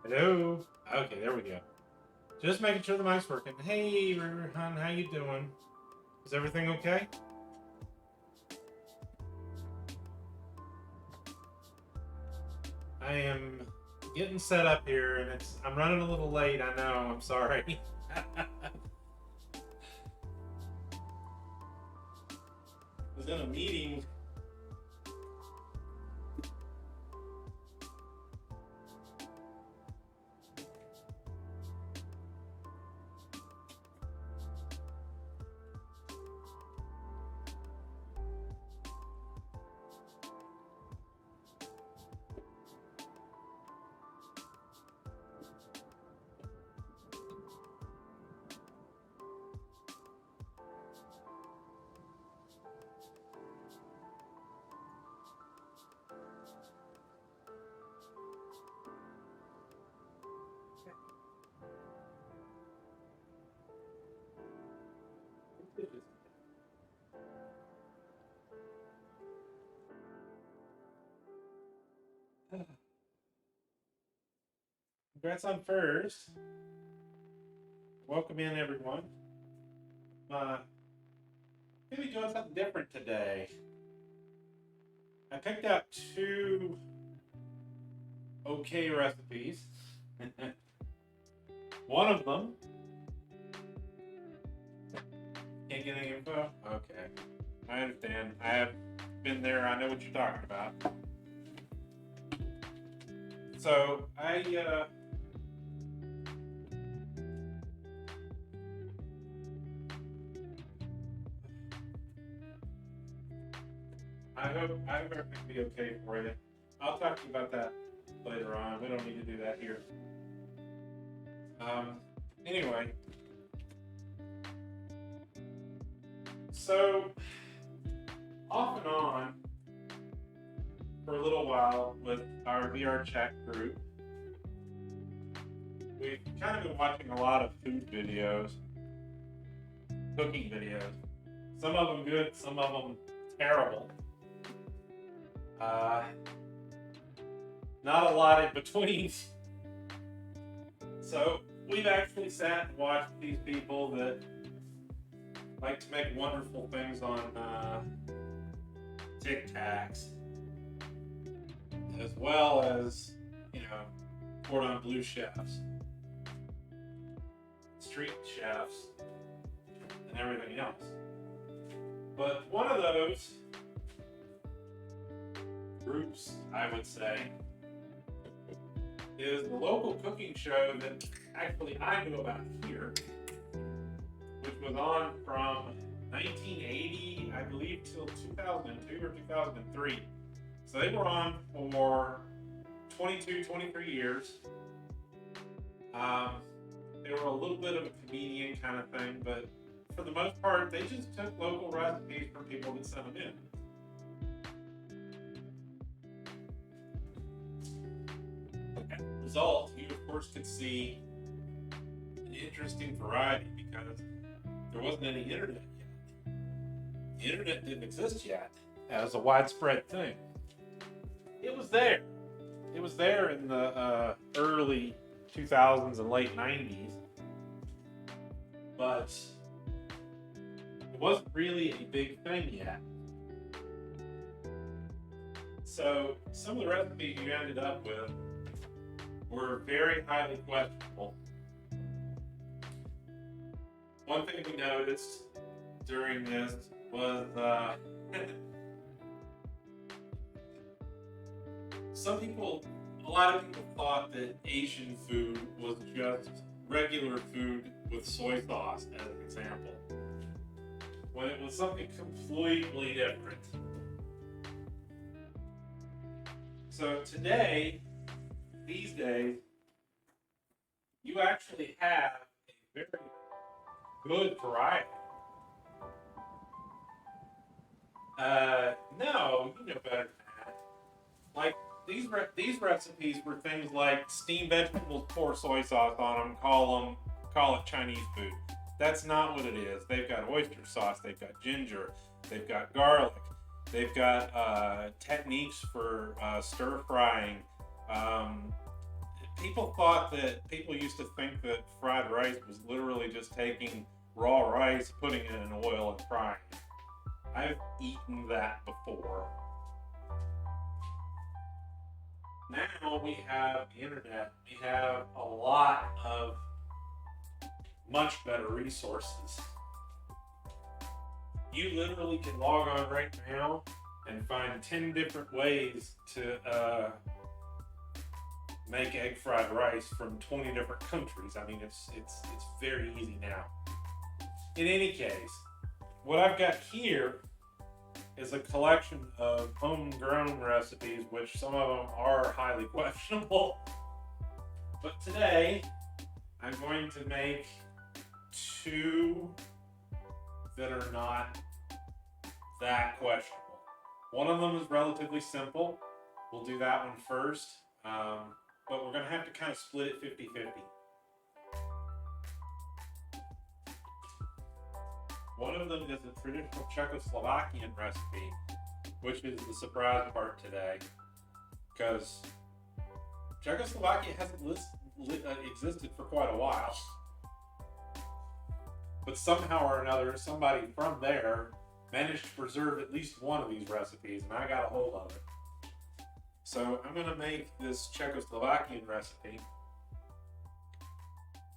Hello. Okay, there we go. Just making sure the mic's working. Hey, River Hun, how you doing? Is everything okay? I am getting set up here, and I'm running a little late. I know. I'm sorry. I was in a meeting. Congrats on first. Welcome in, everyone. Maybe doing something different today. I picked out two okay recipes. One of them. Can't get any info? Okay. I understand. I have been there. I know what you're talking about. So, I hope everything will be okay for you. I'll talk to you about that later on. We don't need to do that here. Anyway. So, off and on, for a little while with our VR chat group, we've kind of been watching a lot of food videos, cooking videos. Some of them good, some of them terrible. Not a lot in between. So we've actually sat and watched these people that like to make wonderful things on Tic Tacs, as well as, cordon bleu chefs, street chefs, and everything else. But one of those groups, I would say, is the local cooking show that actually I knew about here, which was on from 1980, I believe, till 2002 or 2003. So they were on for 22, 23 years. They were a little bit of a comedian kind of thing, but for the most part, they just took local recipes from people that sent them in. As a result, you of course could see an interesting variety because there wasn't any internet yet. The internet didn't exist yet as a widespread thing. It was there. It was there in the early 2000s and late 90s, but it wasn't really a big thing yet. So some of the recipes you ended up with were very highly questionable. One thing we noticed during this was a lot of people thought that Asian food was just regular food with soy sauce, as an example, when it was something completely different. So these days, you actually have a very good variety. No, you know better than that. Like these recipes were things like steamed vegetables, pour soy sauce on them, call it Chinese food. That's not what it is. They've got oyster sauce, they've got ginger, they've got garlic, they've got techniques for stir frying. People used to think that fried rice was literally just taking raw rice, putting it in oil, and frying it. I've eaten that before. Now we have the internet. We have a lot of much better resources. You literally can log on right now and find 10 different ways to make egg fried rice from 20 different countries. I mean, it's very easy now. In any case, what I've got here is a collection of homegrown recipes, which some of them are highly questionable. But today, I'm going to make two that are not that questionable. One of them is relatively simple. We'll do that one first. But we're going to have to kind of split it 50-50. One of them is a traditional Czechoslovakian recipe, which is the surprise part today, because Czechoslovakia hasn't existed for quite a while. But somehow or another, somebody from there managed to preserve at least one of these recipes, and I got a hold of it. So I'm going to make this Czechoslovakian recipe,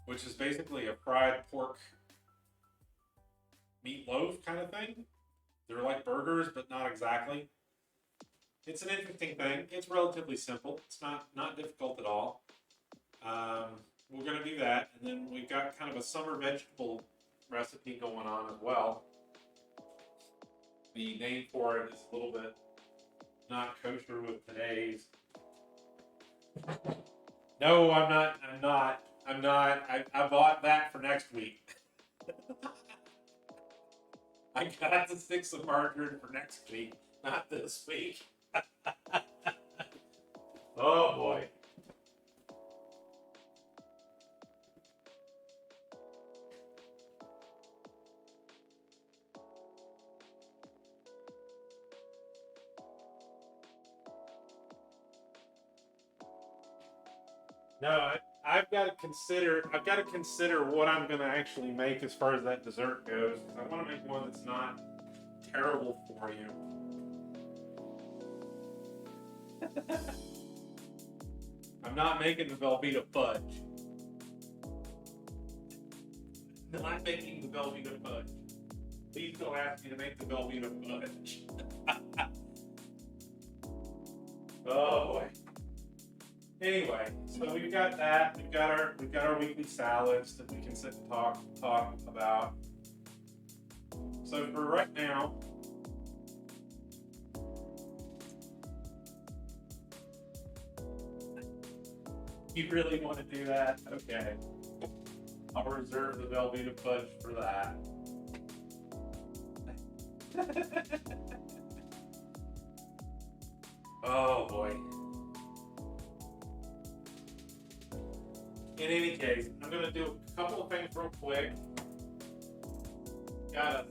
which is basically a fried pork meatloaf kind of thing. They're like burgers, but not exactly. It's an interesting thing. It's relatively simple. It's not difficult at all. We're going to do that, and then we've got kind of a summer vegetable recipe going on as well. The name for it is a little bit not kosher with today's. No, I'm not. I bought that for next week. I got the sticks of margarine for next week, not this week. Oh boy. No, I've got to consider what I'm going to actually make as far as that dessert goes. I want to make one that's not terrible for you. I'm not making the Velveeta fudge. No, I'm making the Velveeta fudge. Please don't ask me to make the Velveeta fudge. Oh boy. Anyway, so we've got that. We've got our weekly salads that we can sit and talk about. So for right now, you really want to do that? Okay. I'll reserve the Velveeta fudge for that. Oh boy. In any case, I'm going to do a couple of things real quick. Gotta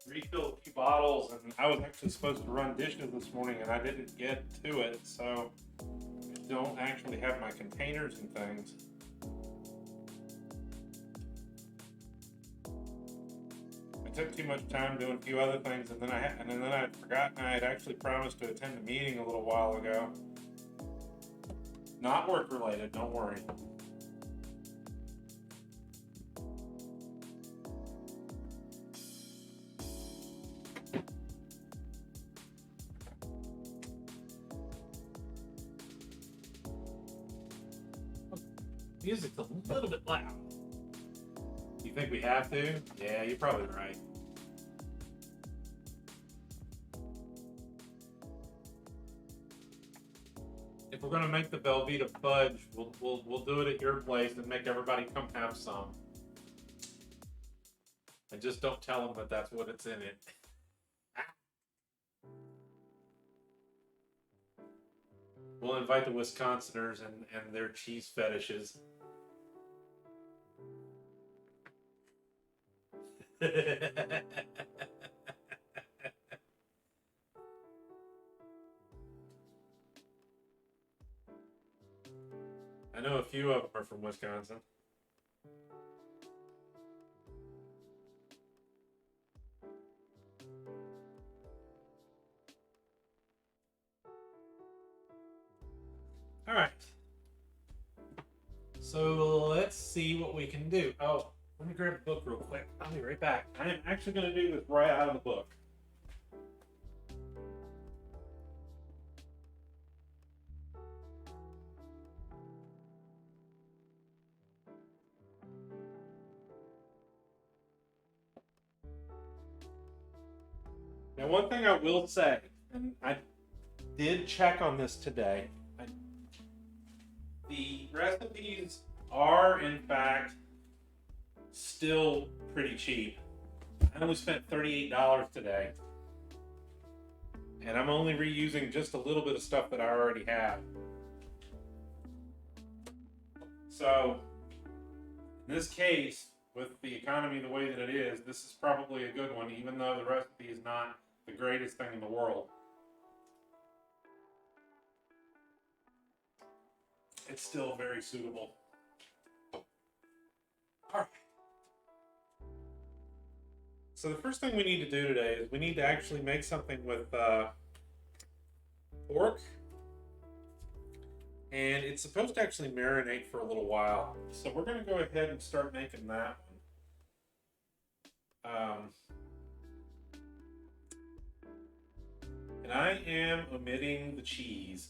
refill a few bottles, and I was actually supposed to run dishes this morning, and I didn't get to it, so I don't actually have my containers and things. I took too much time doing a few other things, and then I had forgotten I had actually promised to attend a meeting a little while ago. Not work related, don't worry. Music's a little bit loud. You think we have to? Yeah, you're probably right. If we're gonna make the Velveeta fudge, we'll do it at your place and make everybody come have some. And just don't tell them that that's what it's in it. We'll invite the Wisconsiners and their cheese fetishes. few of them are from Wisconsin. All right. So let's see what we can do. Oh, let me grab a book real quick. I'll be right back. I am actually going to do this right out of the book. Now, one thing I will say, and I did check on this today, the recipes are, in fact, still pretty cheap. I only spent $38 today. And I'm only reusing just a little bit of stuff that I already have. So, in this case, with the economy the way that it is, this is probably a good one, even though the recipe is not the greatest thing in the world. It's still very suitable. All right. So the first thing we need to do today is we need to actually make something with pork. And it's supposed to actually marinate for a little while. So we're going to go ahead and start making that one. And I am omitting the cheese.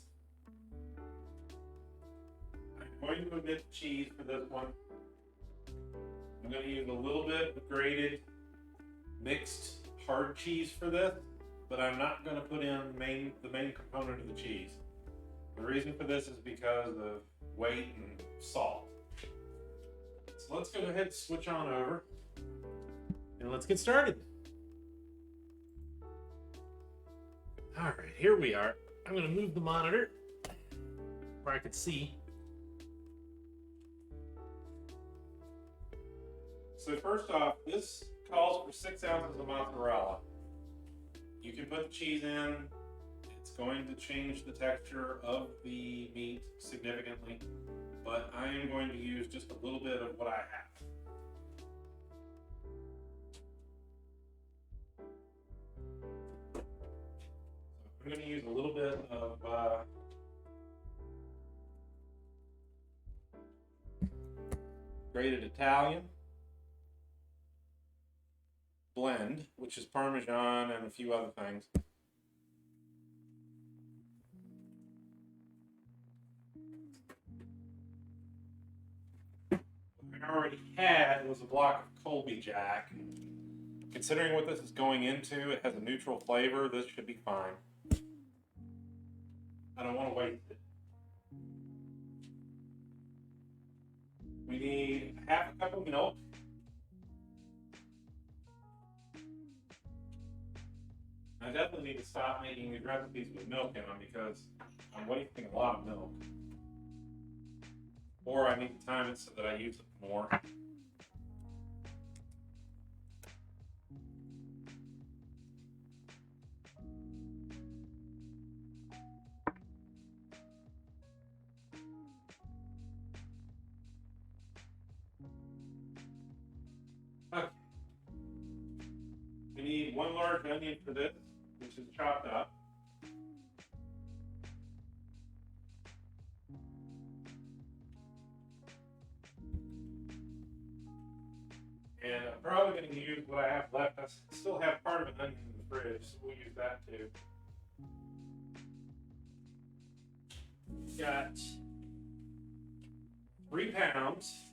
I'm going to omit the cheese for this one. I'm going to use a little bit of grated mixed hard cheese for this, but I'm not going to put in the main component of the cheese. The reason for this is because of weight and salt. So let's go ahead and switch on over and let's get started. All right, here we are. I'm going to move the monitor where I can see. So first off, this calls for 6 ounces of mozzarella. You can put the cheese in. It's going to change the texture of the meat significantly, but I am going to use just a little bit of what I have. I'm going to use a little bit of grated Italian blend, which is Parmesan and a few other things. What I already had was a block of Colby Jack. Considering what this is going into, it has a neutral flavor. This should be fine. I don't want to waste it. We need half a cup of milk. I definitely need to stop making these recipes with milk in them because I'm wasting a lot of milk. Or I need to time it so that I use it more. Okay. We need 1 large onion for this, which is chopped up. And I'm probably going to use what I have left. I still have part of an onion in the fridge, so we'll use that too. Got 3 pounds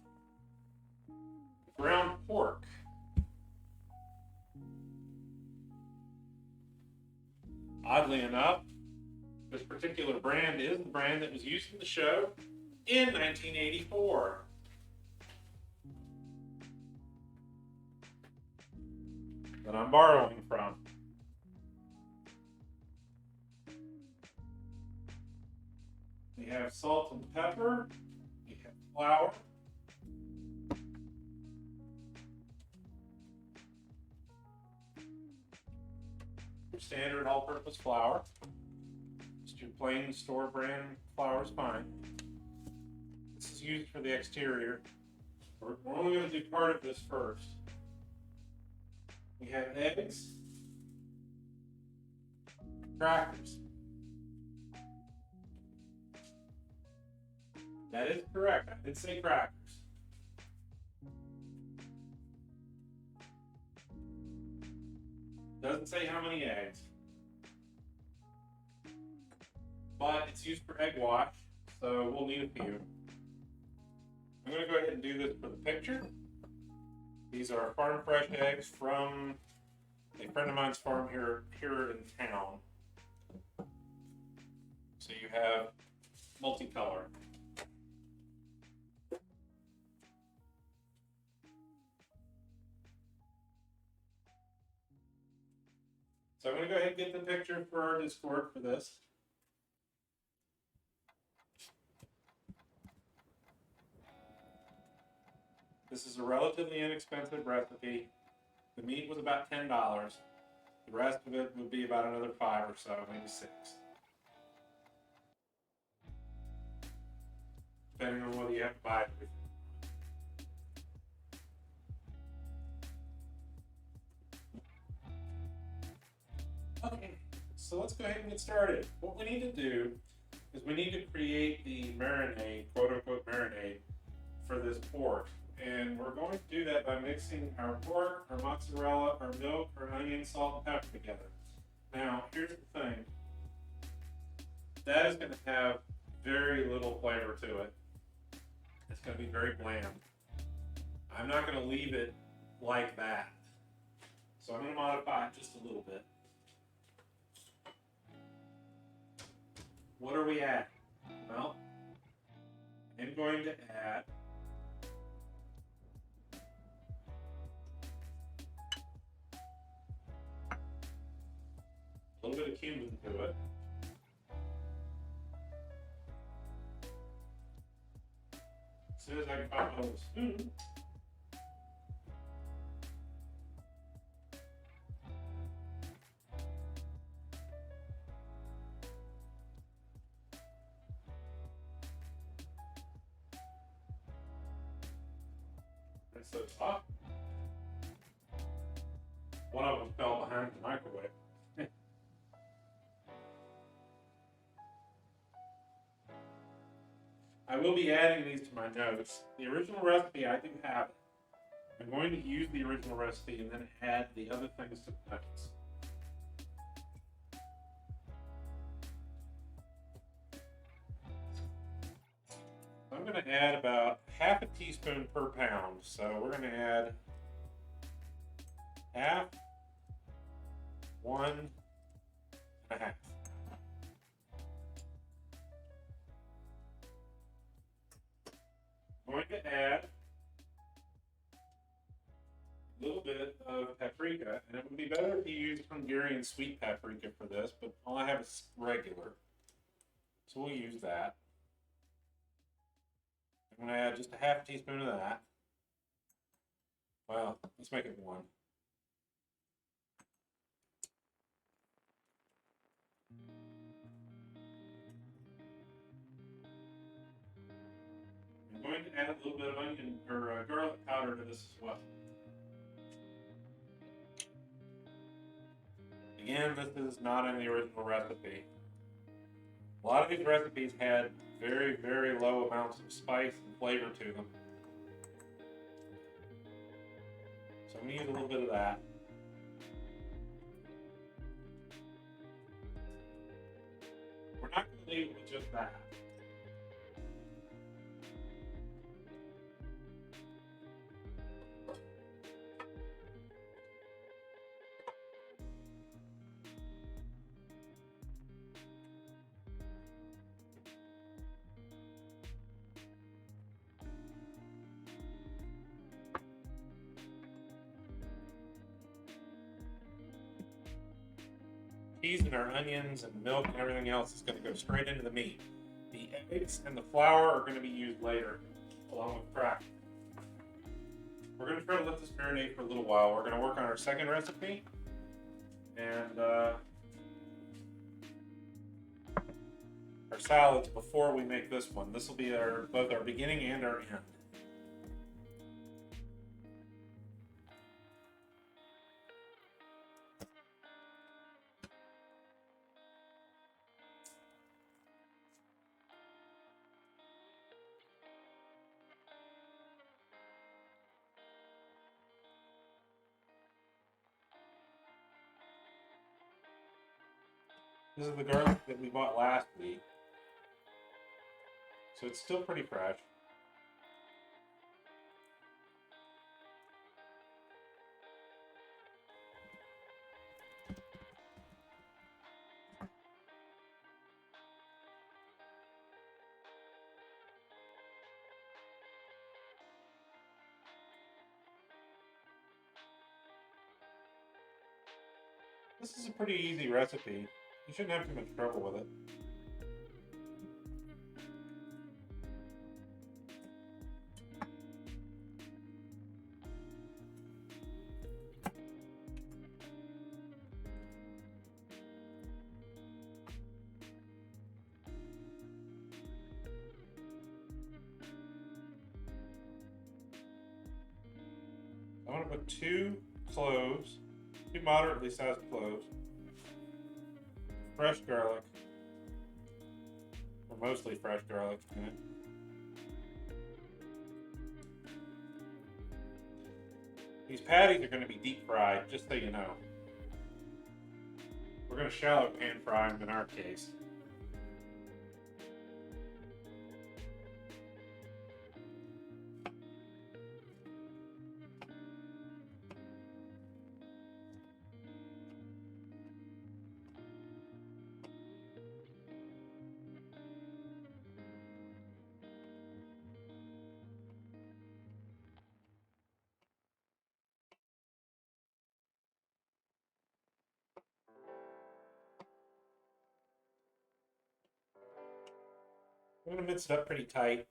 ground pork. Oddly enough, this particular brand is the brand that was used in the show in 1984. That I'm borrowing from. We have salt and pepper. We have flour. Standard all-purpose flour. Just your plain store brand flour is fine. This is used for the exterior. We're only going to do part of this first. We have eggs, crackers. That is correct. I did say crackers. Doesn't say how many eggs. But it's used for egg wash, so we'll need a few. I'm going to go ahead and do this for the picture. These are farm fresh eggs from a friend of mine's farm here in town. So you have multicolor. So I'm going to go ahead and get the picture for our Discord for this. This is a relatively inexpensive recipe. The meat was about $10. The rest of it would be about another $5 or so, maybe $6. Depending on whether you have to buy everything. Okay, so let's go ahead and get started. What we need to do is we need to create the marinade, quote unquote marinade, for this pork. And we're going to do that by mixing our pork, our mozzarella, our milk, our onion, salt, and pepper together. Now, here's the thing. That is going to have very little flavor to it. It's going to be very bland. I'm not going to leave it like that. So I'm going to modify it just a little bit. What are we at? Well, I'm going to add a little bit of cumin to it. As soon as I can find my little spoon. And so it's hot. One of them fell behind the microwave. I will be adding these to my notes. The original recipe, I do have it. I'm going to use the original recipe and then add the other things to the notes. I'm going to add about half a teaspoon per pound. So we're going to add half, 1 and a half. I'm going to add a little bit of paprika, and it would be better if you used Hungarian sweet paprika for this, but all I have is regular. So we'll use that. I'm going to add just a half teaspoon of that. Well, let's make it 1. I'm going to add a little bit of onion or garlic powder to this as well. Again, this is not in the original recipe. A lot of these recipes had very, very low amounts of spice and flavor to them. So I'm going to use a little bit of that. We're not going to leave it with just that. Cheese and our onions and milk and everything else is going to go straight into the meat. The eggs and the flour are going to be used later, along with crackers. We're going to try to let this marinate for a little while. We're going to work on our second recipe, and our our salads before we make this one. This will be both our beginning and our end. This is the garlic that we bought last week. So it's still pretty fresh. This is a pretty easy recipe. You shouldn't have too much trouble with it. I want to put 2 cloves, 2 moderately sized cloves, fresh garlic, or mostly fresh garlic in it. These patties are going to be deep fried, just so you know. We're going to shallow pan fry them in our case. I'm going to mix it up pretty tight.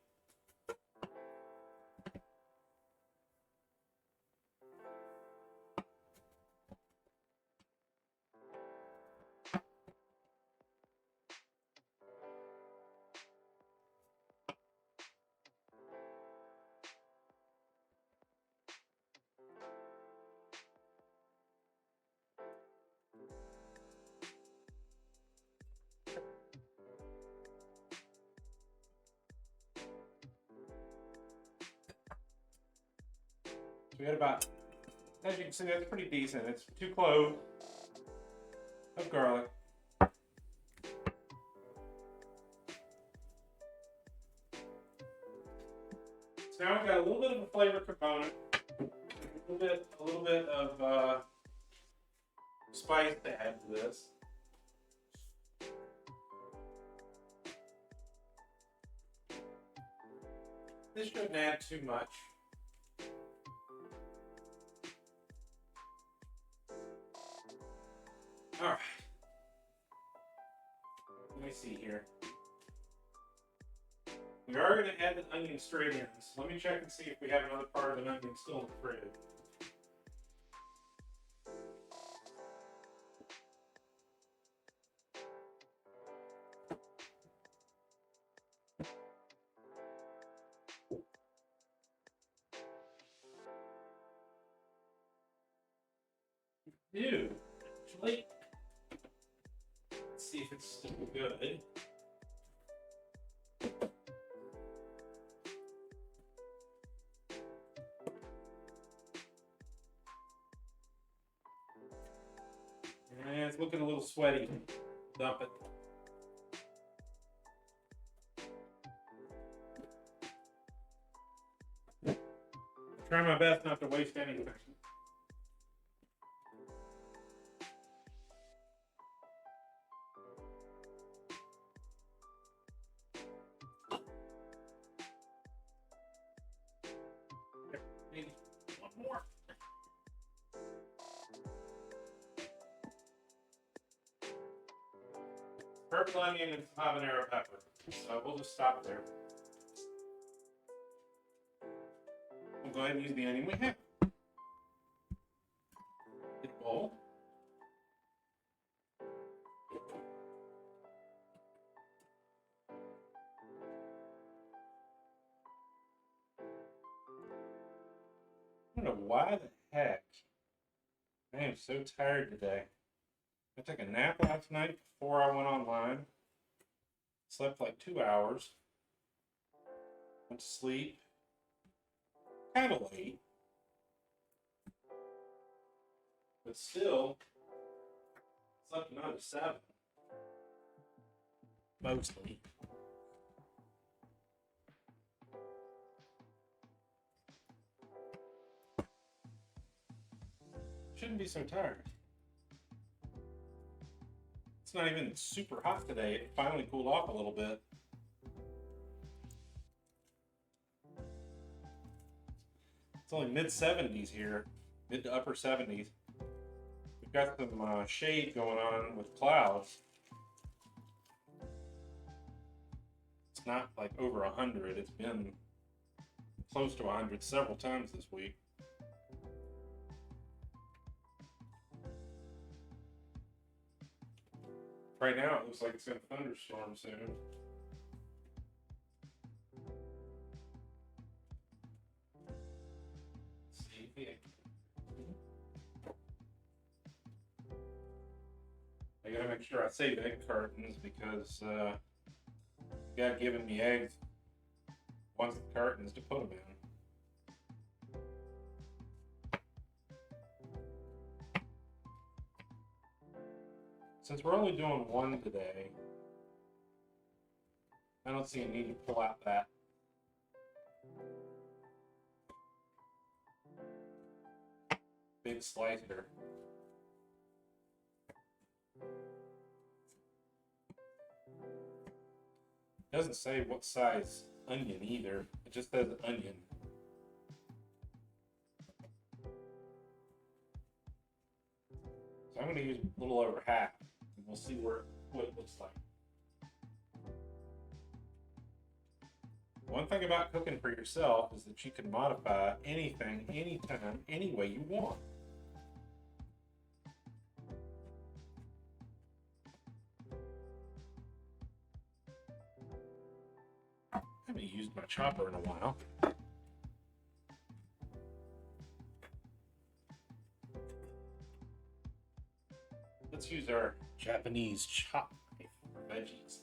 So we got about, as you can see, that's pretty decent. It's 2 cloves of garlic. So now we've got a little bit of a flavor component, a little bit of spice to add to this. This shouldn't add too much. All right. Let me see here. We are going to add the onion straight in. So let me check and see if we have another part of an onion still in the fridge. Dude, actually, let's see if it's still good. And it's looking a little sweaty. Dump it. Try my best not to waste anything. Maybe one more. Purple onion and some habanero pepper. So we'll just stop there. We'll go ahead and use the onion we have. Get a bowl. why the heck I am so tired today. I took a nap last night before I went online. Slept like 2 hours. Went to sleep kind of late. But still, slept another 7. Mostly. Shouldn't be so tired. It's not even super hot today. It finally cooled off a little bit. It's only mid-70s here, mid to upper 70s. We've got some shade going on with clouds. It's not like over 100. It's been close to 100 several times this week. Right now, it looks like it's going to thunderstorm soon. See if I gotta make sure I save egg cartons because the guy giving me eggs wants the cartons to put them in. Since we're only doing one today, I don't see a need to pull out that big slicer. It doesn't say what size onion either. It just says onion. So I'm going to use a little over half. And we'll see what it looks like. One thing about cooking for yourself is that you can modify anything, anytime, any way you want. I haven't used my chopper in a while. Let's use our Japanese chop knife for veggies.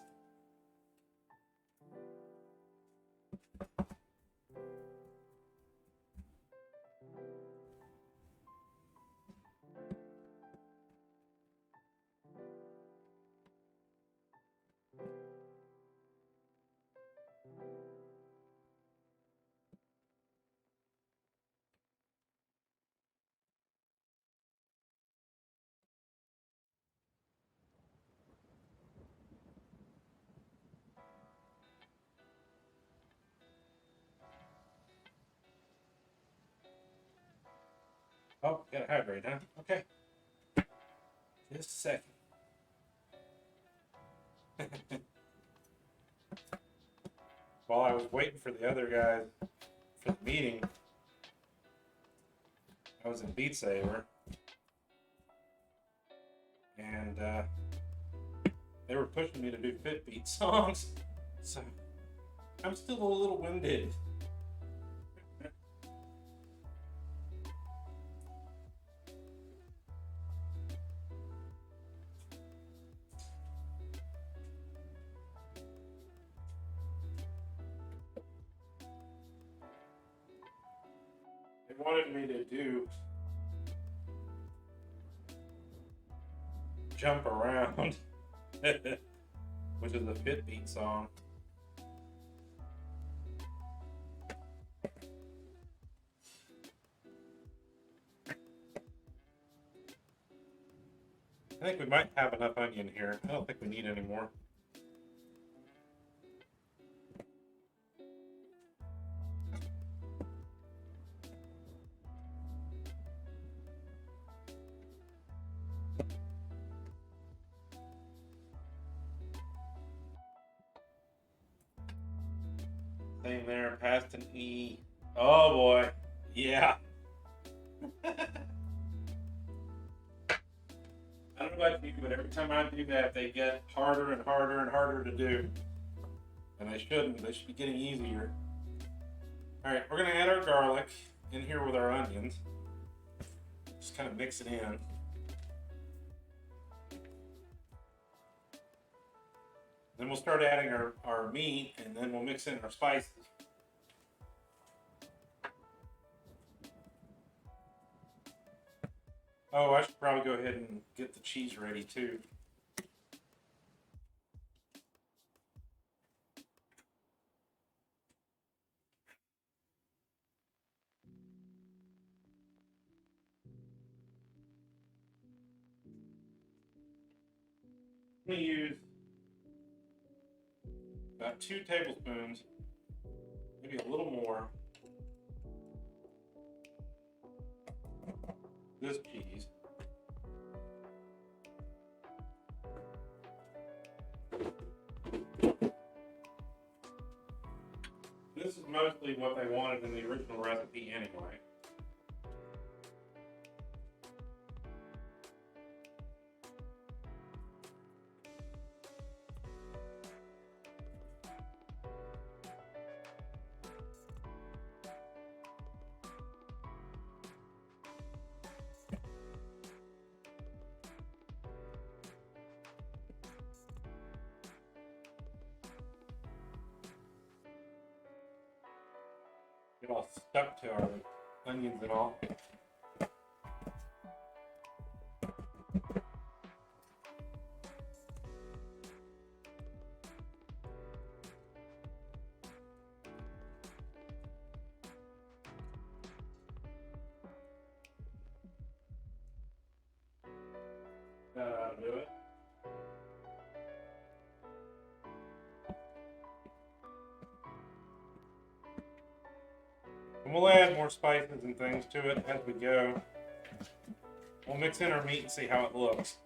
Oh, gotta hydrate, huh? Okay. Just a second. While I was waiting for the other guys for the meeting, I was in Beat Saber, and they were pushing me to do fit beat songs, so I'm still a little winded. They wanted me to do Jump Around, which is a fit beat song. I think we might have enough onion here. I don't think we need any more. Same there, past an E. Oh boy, yeah. I don't know about you, but every time I do that, they get harder and harder and harder to do. And they shouldn't. They should be getting easier. All right, we're gonna add our garlic in here with our onions. Just kind of mix it in. Then we'll start adding our meat, and then we'll mix in our spices. Oh, I should probably go ahead and get the cheese ready too. I'm going to use about 2 tablespoons, maybe a little more, this cheese. This is mostly what they wanted in the original recipe anyway. Get all stuck to our onions and all. Do it. And we'll add more spices and things to it as we go. We'll mix in our meat and see how it looks.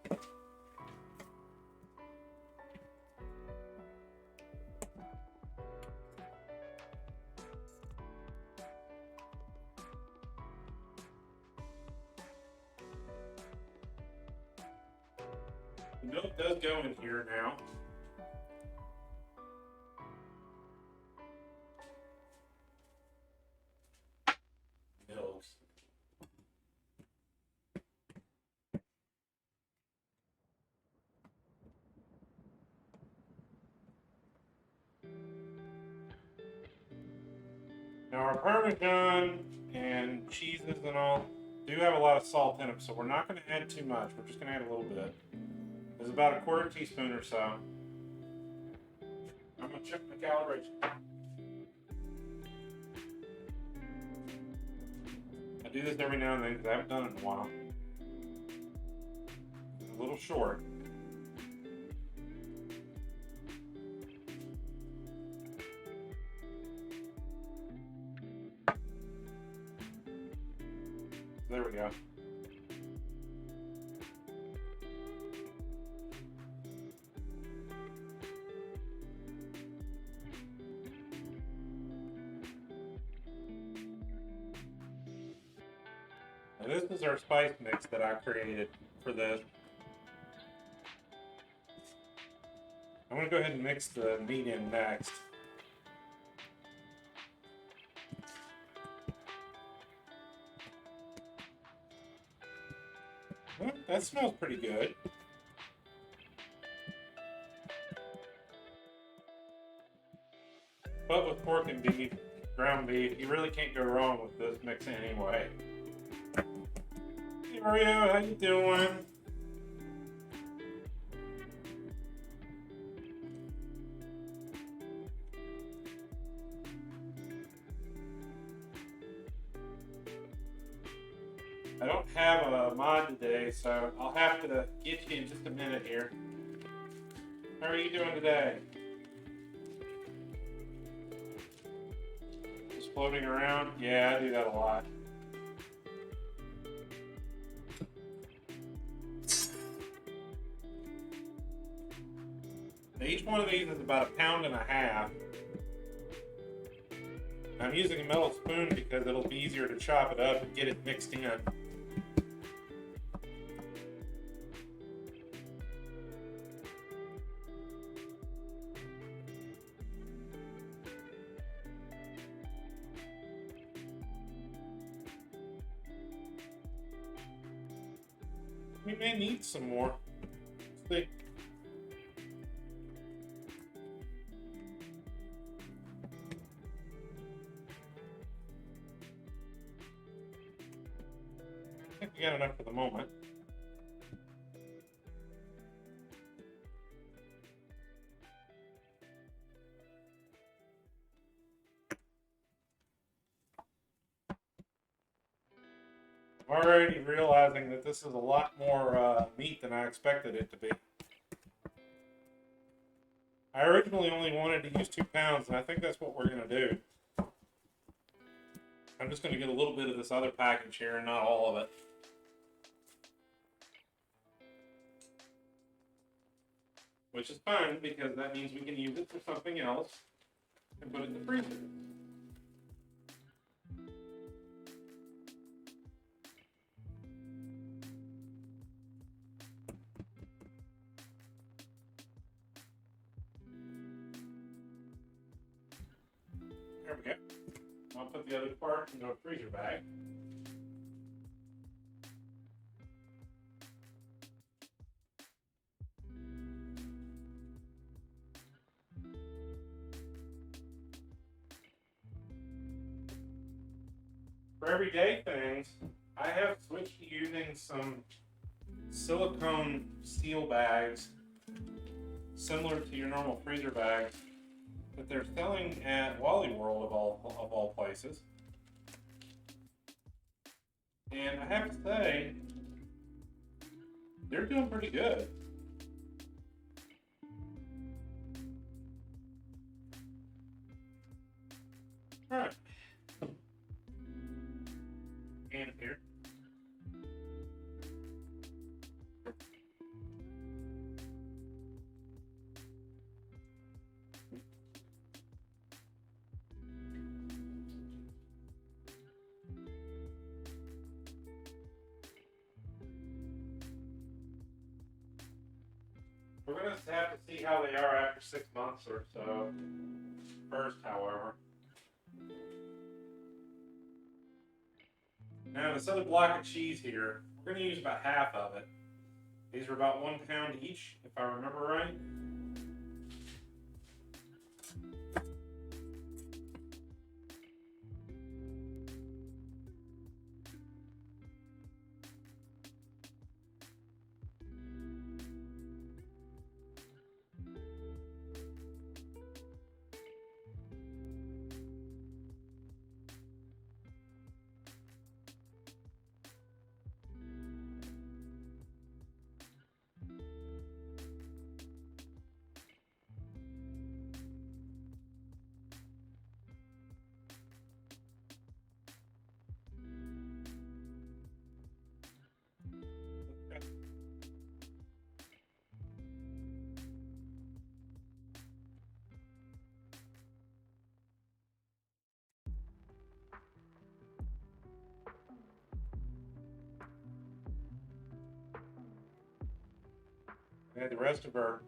The milk does go in here now. Milks. Now our Parmesan and cheeses and all do have a lot of salt in them, so we're not going to add too much. We're just going to add a little bit. There's about a 1/4 teaspoon or so. I'm going to check my calibration. I do this every now and then because I haven't done it in a while. It's a little short. There we go. Now this is our spice mix that I created for this. I'm going to go ahead and mix the meat in next. Well, that smells pretty good. But with pork and beef, ground beef, you really can't go wrong with this mix anyway. Hey Mario, how you doing? I don't have a mod today, so I'll have to get you in just a minute here. How are you doing today? Just floating around? Yeah, I do that a lot. Now each one of these is about 1.5 pounds. I'm using a metal spoon because it'll be easier to chop it up and get it mixed in. We may need some more. Let's see. I think we got enough for the moment. I'm already realizing that this is a lot more meat than I expected it to be. I originally only wanted to use 2 pounds, and I think that's what we're going to do. I'm just going to get a little bit of this other package here and not all of it. Which is fine, because that means we can use it for something else and put it in the freezer. There we go. I'll put the other part into a freezer bag. For everyday things, I have switched to using some silicone steel bags similar to your normal freezer bags that they're selling at Wally World of all places. And I have to say, they're doing pretty good. All right. And here. We're going to have to see how they are after 6 months or so. First, however. Now, this other block of cheese here, we're going to use about half of it. These are about 1 pound each, if I remember right. We had the rest of our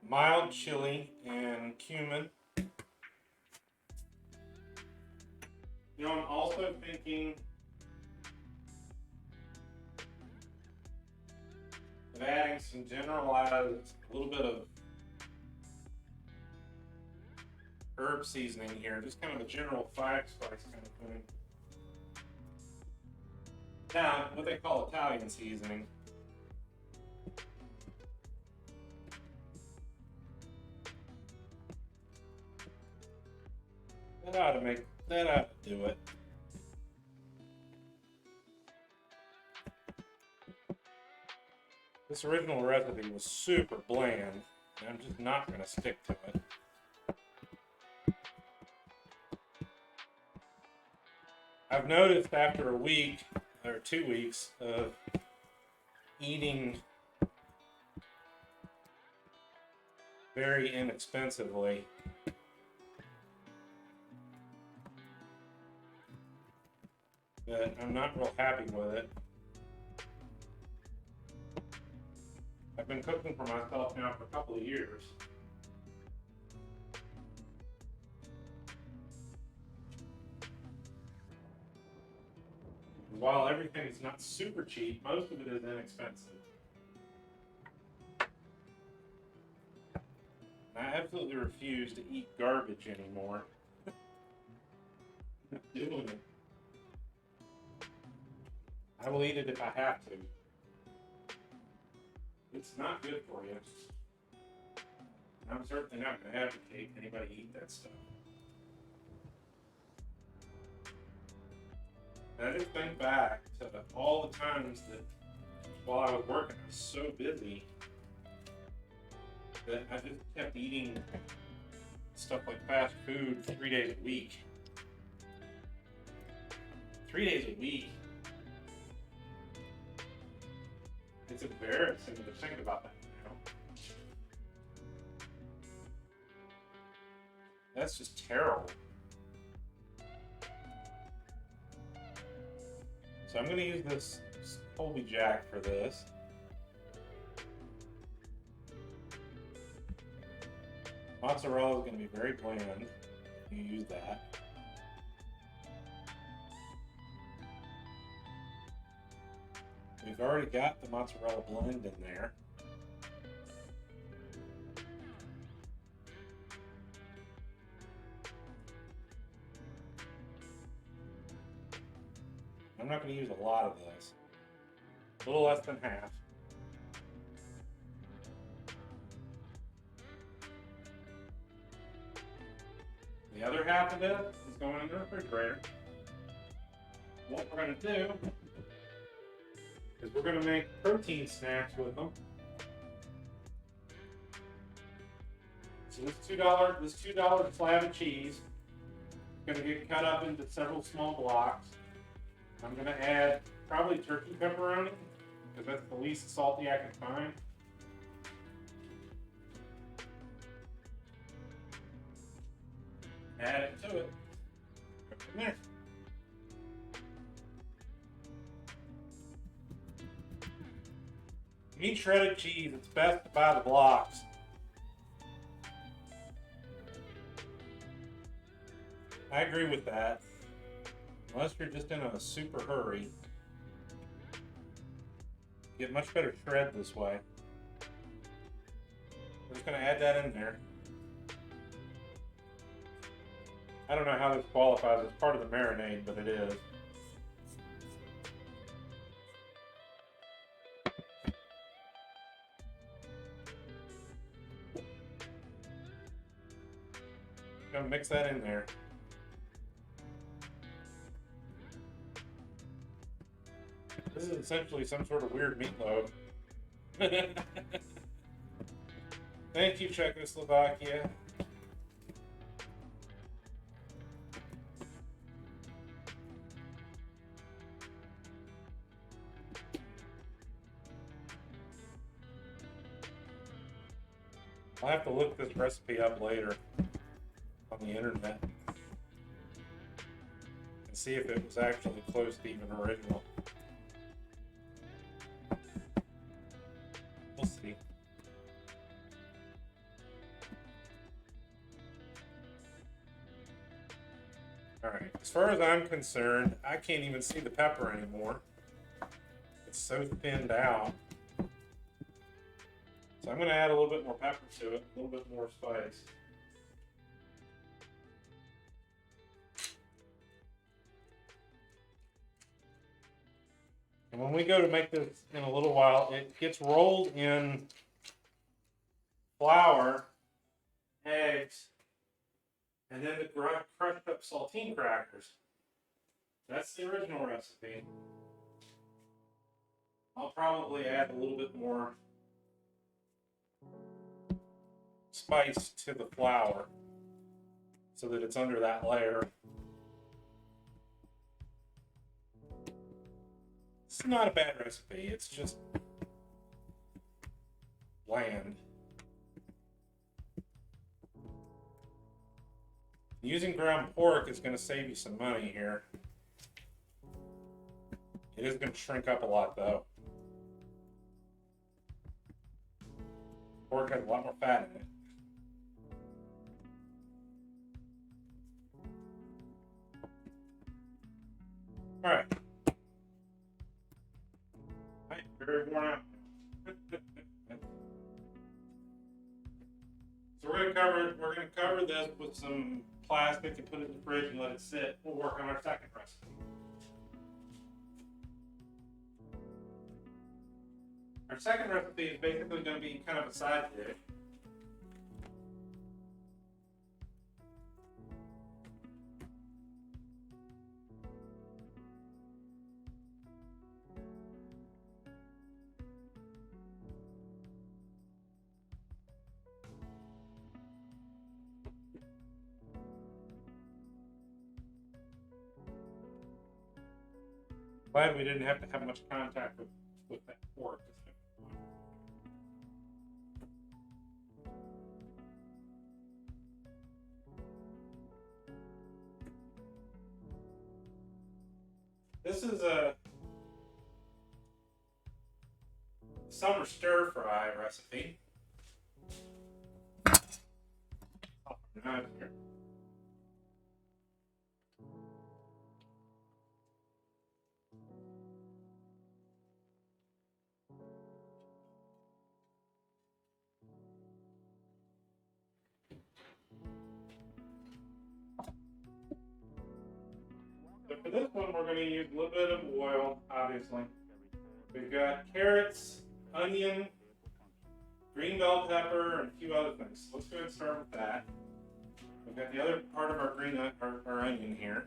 mild chili and cumin. You know, I'm also thinking of adding some generalized, a little bit of herb seasoning here, just kind of a general 5-spice kind of thing. Now, what they call Italian seasoning. That ought to do it. This original recipe was super bland, and I'm just not going to stick to it. I've noticed after a week or 2 weeks of eating very inexpensively, that I'm not real happy with it. I've been cooking for myself now for a couple of years. While everything everything is not super cheap. Most of it is inexpensive. I absolutely refuse to eat garbage anymore. I'm not doing it. I will eat it if I have to. It's not good for you. I'm certainly not going to advocate anybody eat that stuff. And I just think back to all the times that while I was working, I was so busy that I just kept eating stuff like fast food 3 days a week. 3 days a week. It's embarrassing to think about that now. That's just terrible. So I'm going to use this Colby Jack for this. Mozzarella is going to be very bland. You use that. We've already got the mozzarella blend in there. I'm not going to use a lot of this. A little less than half. The other half of this is going in the refrigerator. What we're going to do is we're going to make protein snacks with them. So this $2 slab of cheese is going to get cut up into several small blocks. I'm going to add probably turkey pepperoni because that's the least salty I can find. Add it to it. Go from there. If you need shredded cheese, it's best to buy the blocks. I agree with that. Unless you're just in a super hurry. You get much better shred this way. I'm just going to add that in there. I don't know how this qualifies as part of the marinade, but it is. Gonna mix that in there. This is essentially some sort of weird meatloaf. Thank you, Czechoslovakia. I'll have to look this recipe up later on the internet and see if it was actually close to even original. We'll see. Alright, as far as I'm concerned, I can't even see the pepper anymore. It's so thinned out. So I'm going to add a little bit more pepper to it, a little bit more spice. And when we go to make this in a little while, it gets rolled in flour, eggs, and then the crushed up saltine crackers. That's the original recipe. I'll probably add a little bit more spice to the flour so that it's under that layer. It's not a bad recipe, it's just bland. Using ground pork is going to save you some money here. It is going to shrink up a lot though. Pork has a lot more fat in it. Alright. very worn out. So we're gonna cover this with some plastic and put it in the fridge and let it sit. We'll work on our second recipe. Our second recipe is basically going to be kind of a side dish. Glad we didn't have to have much contact with that fork. This is a summer stir fry recipe. Here. So for this one, we're going to use a little bit of oil, obviously. We've got carrots, onion, green bell pepper, and a few other things. So let's go ahead and start with that. We've got the other part of our onion here.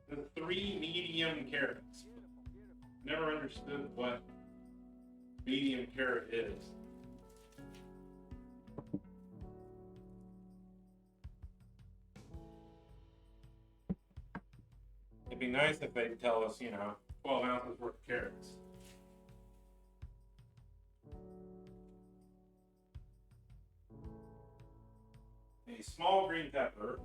The 3 medium carrots. Never understood what medium carrot is. It'd be nice if they'd tell us, 12 ounces worth of carrots. A small green pepper.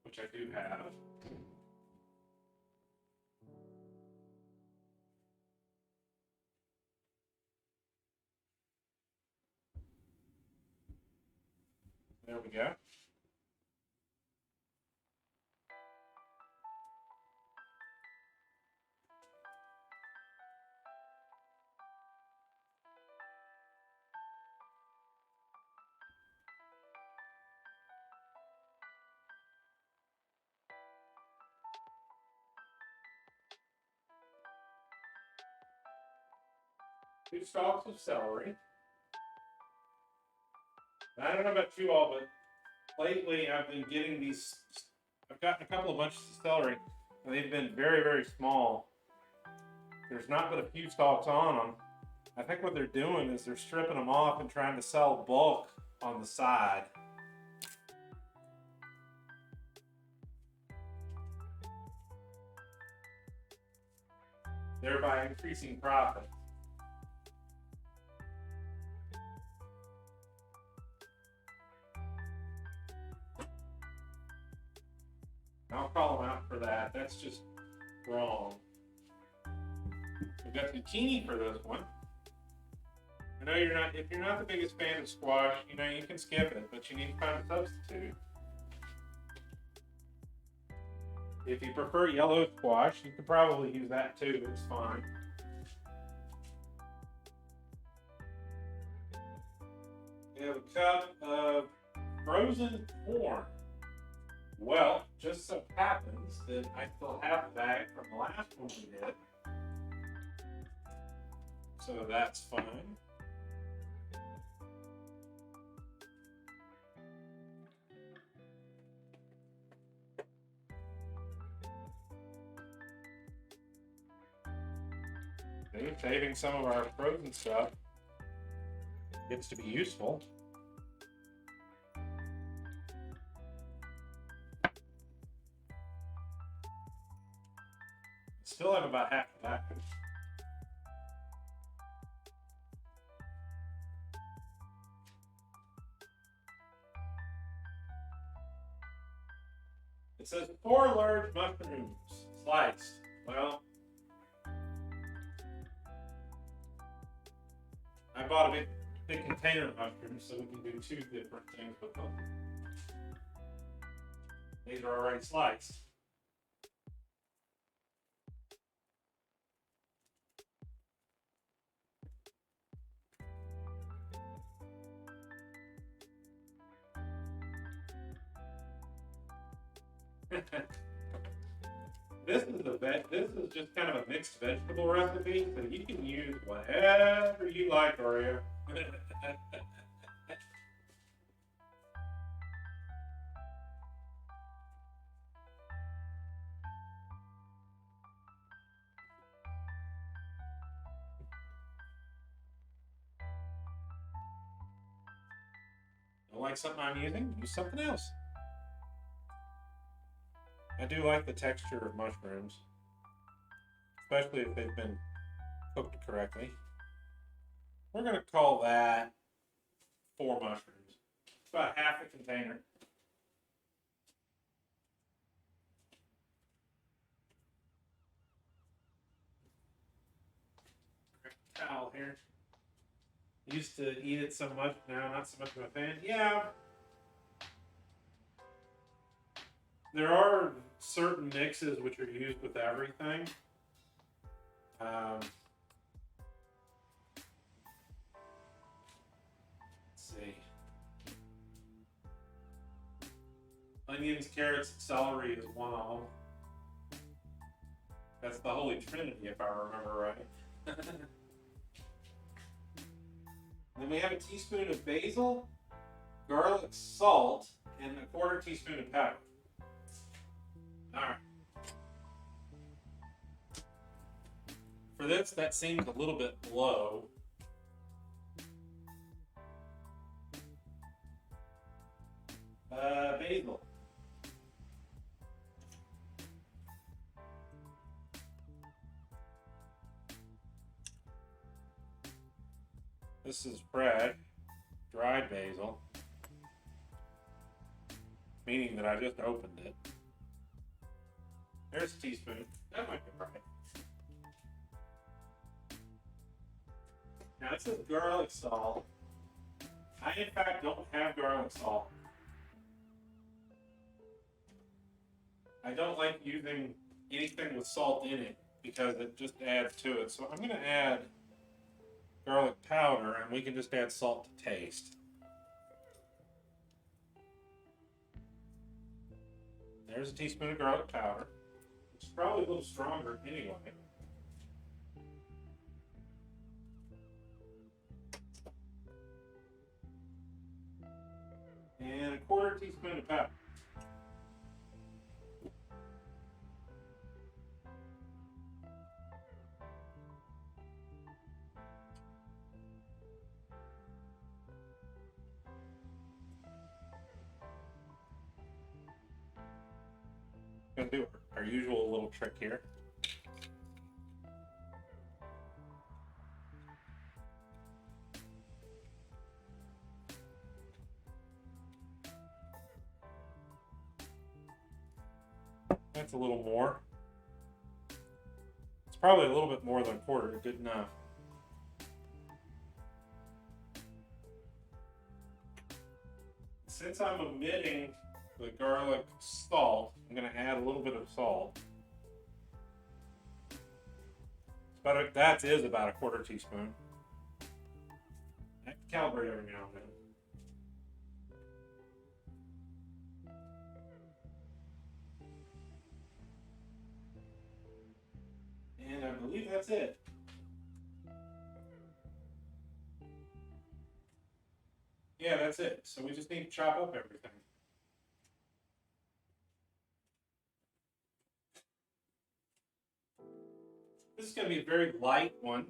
Which I do have. There we go. Two stalks of celery. Now, I don't know about you all, but lately I've been getting these. I've gotten a couple of bunches of celery, and they've been very, very small. There's not but a few stalks on them. I think what they're doing is they're stripping them off and trying to sell bulk on the side. Thereby increasing profit. I'll call them out for that. That's just wrong. We've got zucchini for this one. I know if you're not the biggest fan of squash, you can skip it, but you need to find a substitute. If you prefer yellow squash, you could probably use that too. It's fine. We have a cup of frozen corn. Well, just so happens that I still have the bag from the last one we did. So that's fine. Saving some of our frozen stuff gets to be useful. Still have about half the package. It says 4 large mushrooms sliced. Well, I bought a big container of mushrooms so we can do 2 different things with them. These are already sliced. This is just kind of a mixed vegetable recipe, so you can use whatever you like, Oreo. Don't like something I'm using? Use something else. I do like the texture of mushrooms, especially if they've been cooked correctly. We're going to call that 4 mushrooms. It's about half a container. Towel here. Used to eat it so much, now not so much of a fan. Yeah. There are certain mixes which are used with everything. Let's see. Onions, carrots, and celery is one of them. That's the Holy Trinity, if I remember right. Then we have a teaspoon of basil, garlic, salt, and a 1/4 teaspoon of pepper. Alright. For this, that seems a little bit low. Basil. This is dried basil, meaning that I just opened it. There's a teaspoon. That might be right. Now this is garlic salt. I in fact don't have garlic salt. I don't like using anything with salt in it because it just adds to it. So I'm going to add garlic powder, and we can just add salt to taste. There's a teaspoon of garlic powder. It's probably a little stronger anyway. And a 1/4 teaspoon of pepper. Gonna do our usual little trick here. That's a little more. It's probably a little bit more than a 1/4, good enough. Since I'm omitting the garlic salt, I'm going to add a little bit of salt. That is about a 1/4 teaspoon. I can calibrate every now and then. And I believe that's it. Yeah, that's it. So we just need to chop up everything. This is going to be a very light one.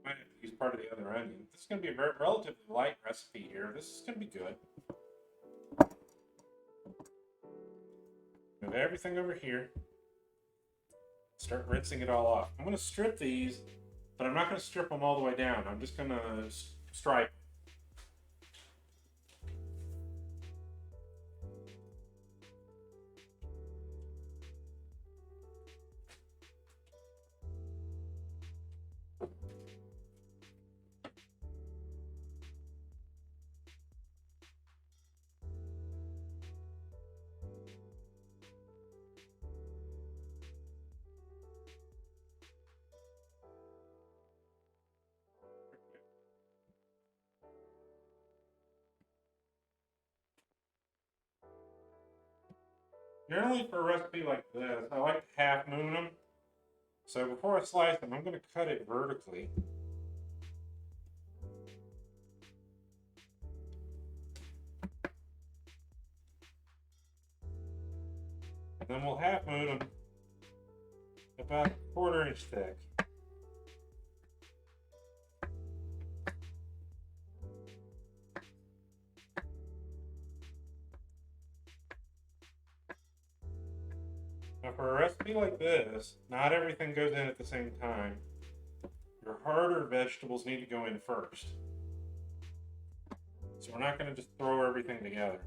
Might have to use part of the other onion. This is going to be a very relatively light recipe here. This is going to be good. Move everything over here. Start rinsing it all off. I'm going to strip these, but I'm not going to strip them all the way down. I'm just going to stripe. Generally, for a recipe like this, I like to half moon them. So before I slice them, I'm going to cut it vertically. And then we'll half moon them about a 1/4 inch thick. Now for a recipe like this, not everything goes in at the same time. Your harder vegetables need to go in first. So we're not going to just throw everything together.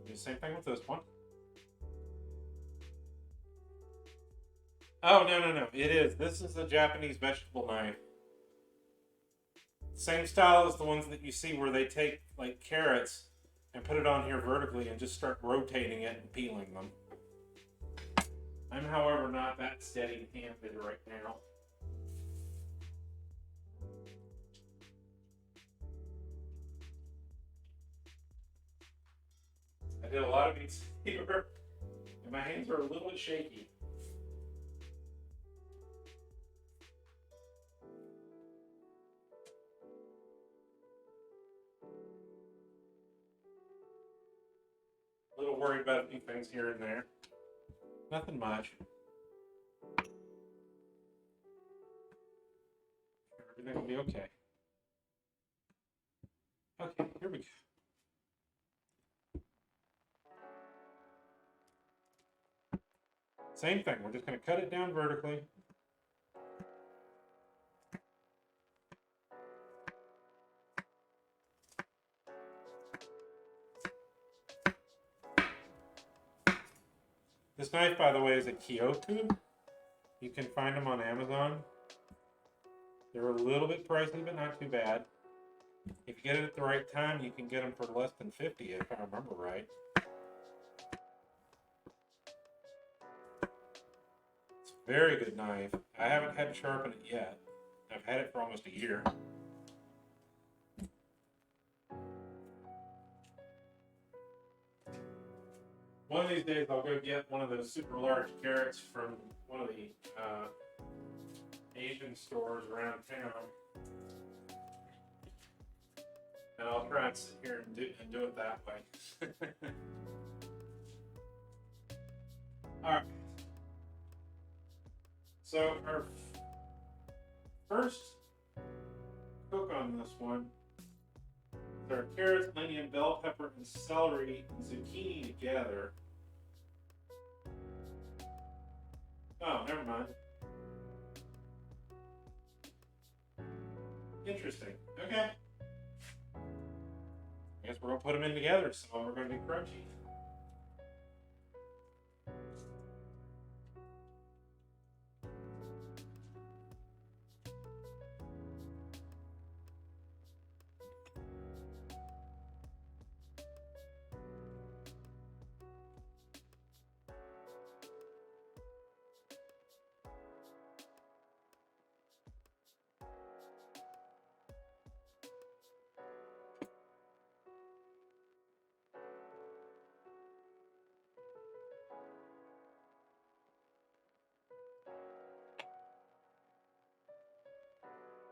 Do the same thing with this one. Oh, no. It is. This is a Japanese vegetable knife. Same style as the ones that you see where they take like carrots and put it on here vertically and just start rotating it and peeling them. I'm, however, not that steady-handed right now. I did a lot of these here, and my hands are a little bit shaky. A little worried about a few things here and there. Nothing much. Everything will be okay. Okay, here we go. Same thing, we're just going to cut it down vertically. This knife, by the way, is a Kyoku. You can find them on Amazon. They're a little bit pricey, but not too bad. If you get it at the right time, you can get them for less than $50, if I remember right. It's a very good knife. I haven't had to sharpen it yet. I've had it for almost a year. One of these days, I'll go get one of those super large carrots from one of the Asian stores around town. And I'll try and sit here and do it that way. Alright. So our first cook on this one is our carrots, onion, bell pepper, and celery and zucchini together. Oh, never mind. Interesting. Okay. I guess we're going to put them in together, so we're going to be crunchy.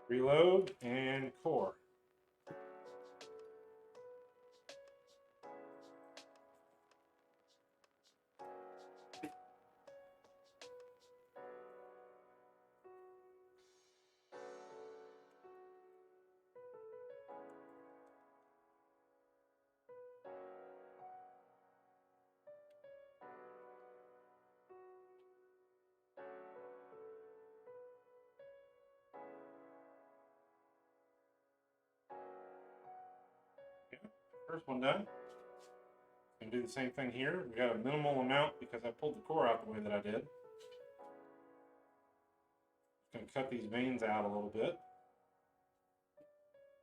Reload and core. First one done. Gonna do the same thing here. We got a minimal amount because I pulled the core out the way that I did. Gonna cut these veins out a little bit.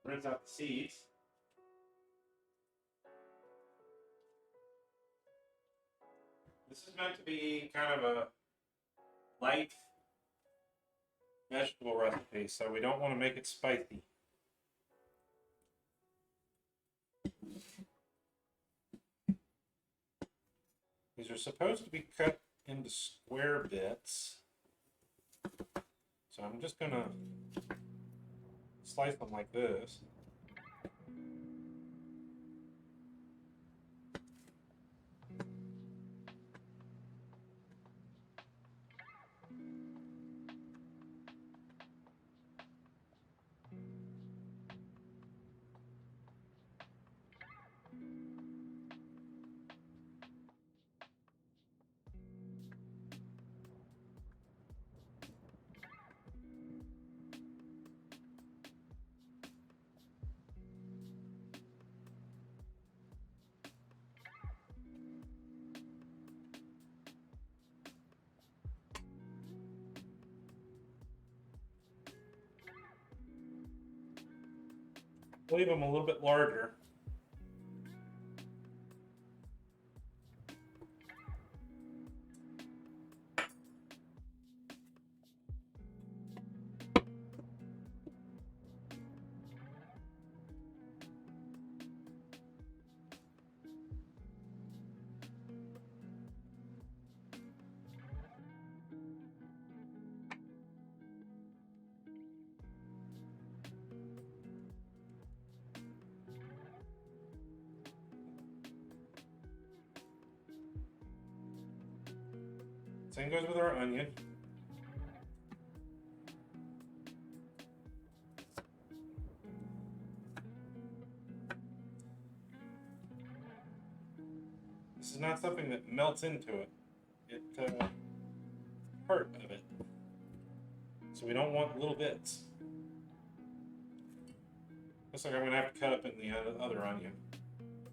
Rinse out the seeds. This is meant to be kind of a light vegetable recipe, so we don't want to make it spicy. These are supposed to be cut into square bits. So I'm just gonna slice them like this. Leave them a little bit larger. Same goes with our onion. This is not something that melts into it. It part of it. So we don't want little bits. Looks like I'm gonna have to cut up in the other onion.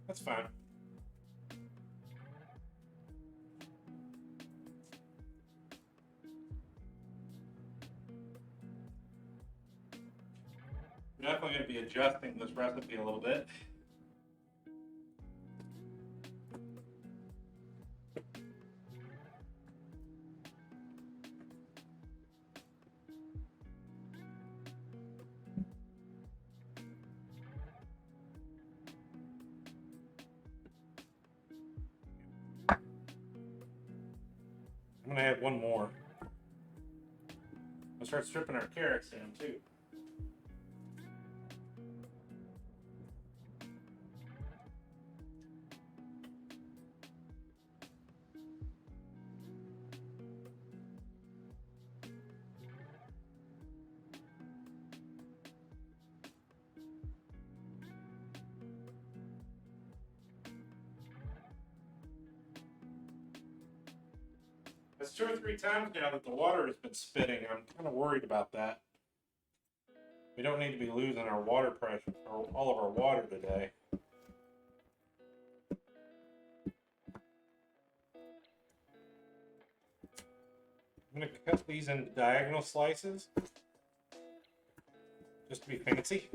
That's fine. We're definitely going to be adjusting this recipe a little bit. I'm going to add one more. I'll start stripping our carrots down too. That's 2 or 3 times now that the water has been spitting. I'm kind of worried about that. We don't need to be losing our water pressure, or all of our water today. I'm going to cut these into diagonal slices, just to be fancy.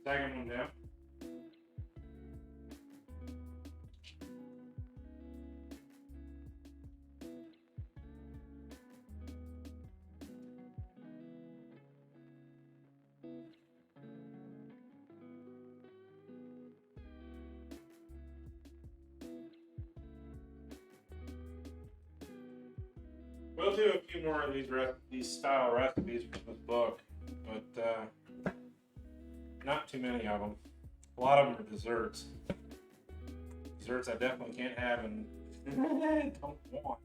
Second one down. We'll do a few more of these style recipes from this book, but not too many of them. A lot of them are desserts. Desserts I definitely can't have and don't want.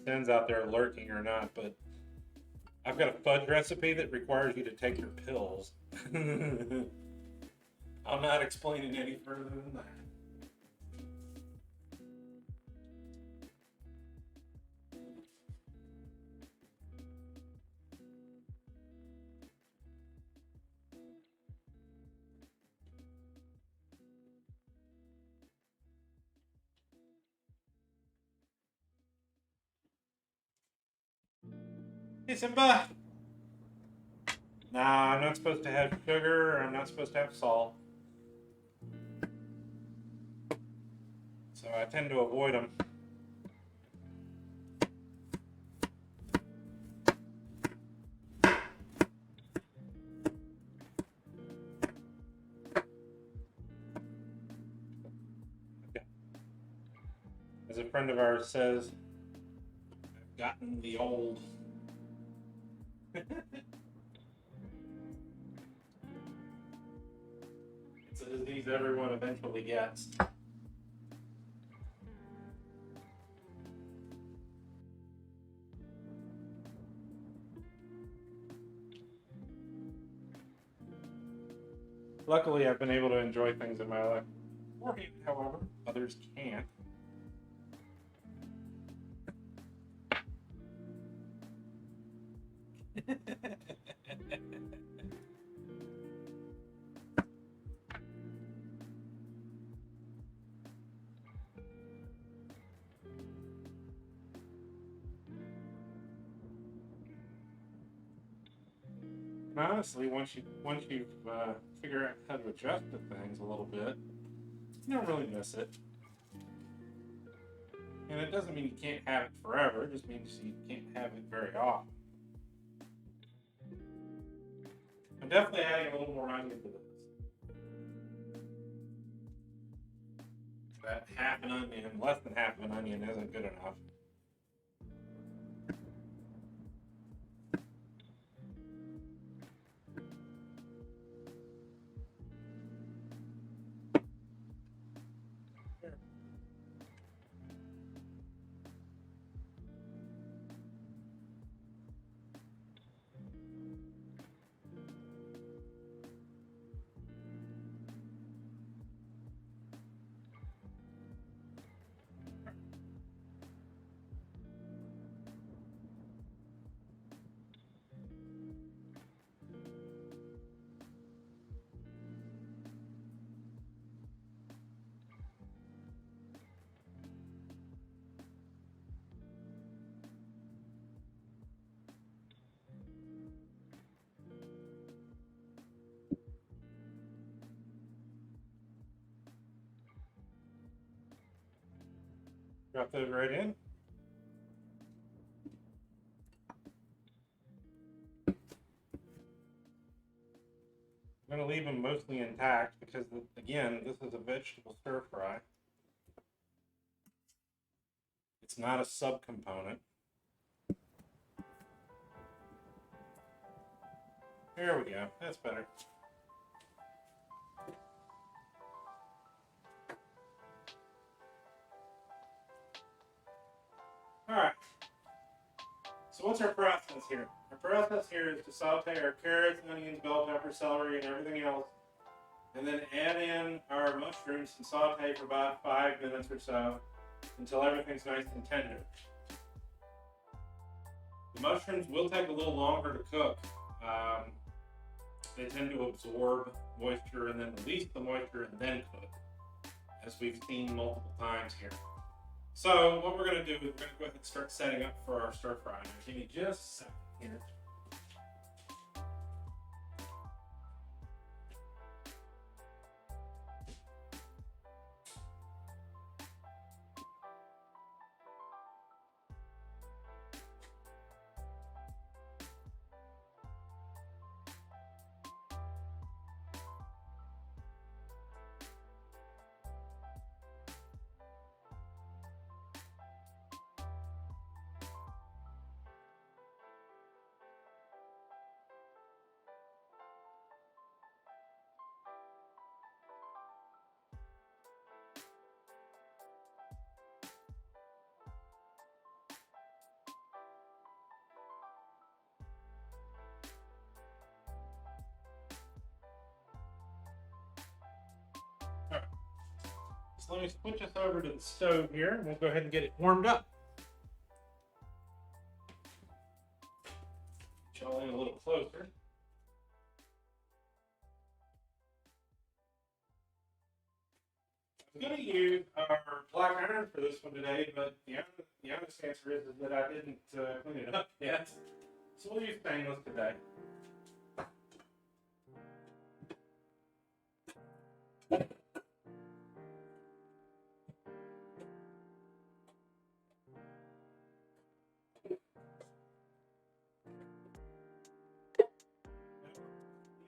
Sends out there lurking or not, but I've got a fudge recipe that requires you to take your pills. I'm not explaining any further than that. Hey, Simba! Nah, I'm not supposed to have sugar, or I'm not supposed to have salt. So I tend to avoid them. Okay. As a friend of ours says, I've gotten the old. It's a disease everyone eventually gets. Luckily, I've been able to enjoy things in my life. However, others can't. Honestly, once you figure out how to adjust to things a little bit, you don't really miss it. And it doesn't mean you can't have it forever. It just means you can't have it very often. I'm definitely adding a little more onion to this. That half an onion, less than half an onion, isn't good enough. Drop those right in. I'm going to leave them mostly intact because, again, this is a vegetable stir fry. It's not a subcomponent. There we go. That's better. All right. So what's our process here? Our process here is to saute our carrots, onions, bell pepper, celery, and everything else, and then add in our mushrooms and saute for about 5 minutes or so until everything's nice and tender. The mushrooms will take a little longer to cook. They tend to absorb moisture and then release the moisture and then cook, as we've seen multiple times here. So what we're going to do is we're going to go ahead and start setting up for our stir fry. Now, give me just a second here. All right. So let me switch us over to the stove here, and we'll go ahead and get it warmed up. Get y'all in a little closer. I'm going to use our black iron for this one today, but the honest answer is that I didn't clean it up yet. So we'll use stainless today.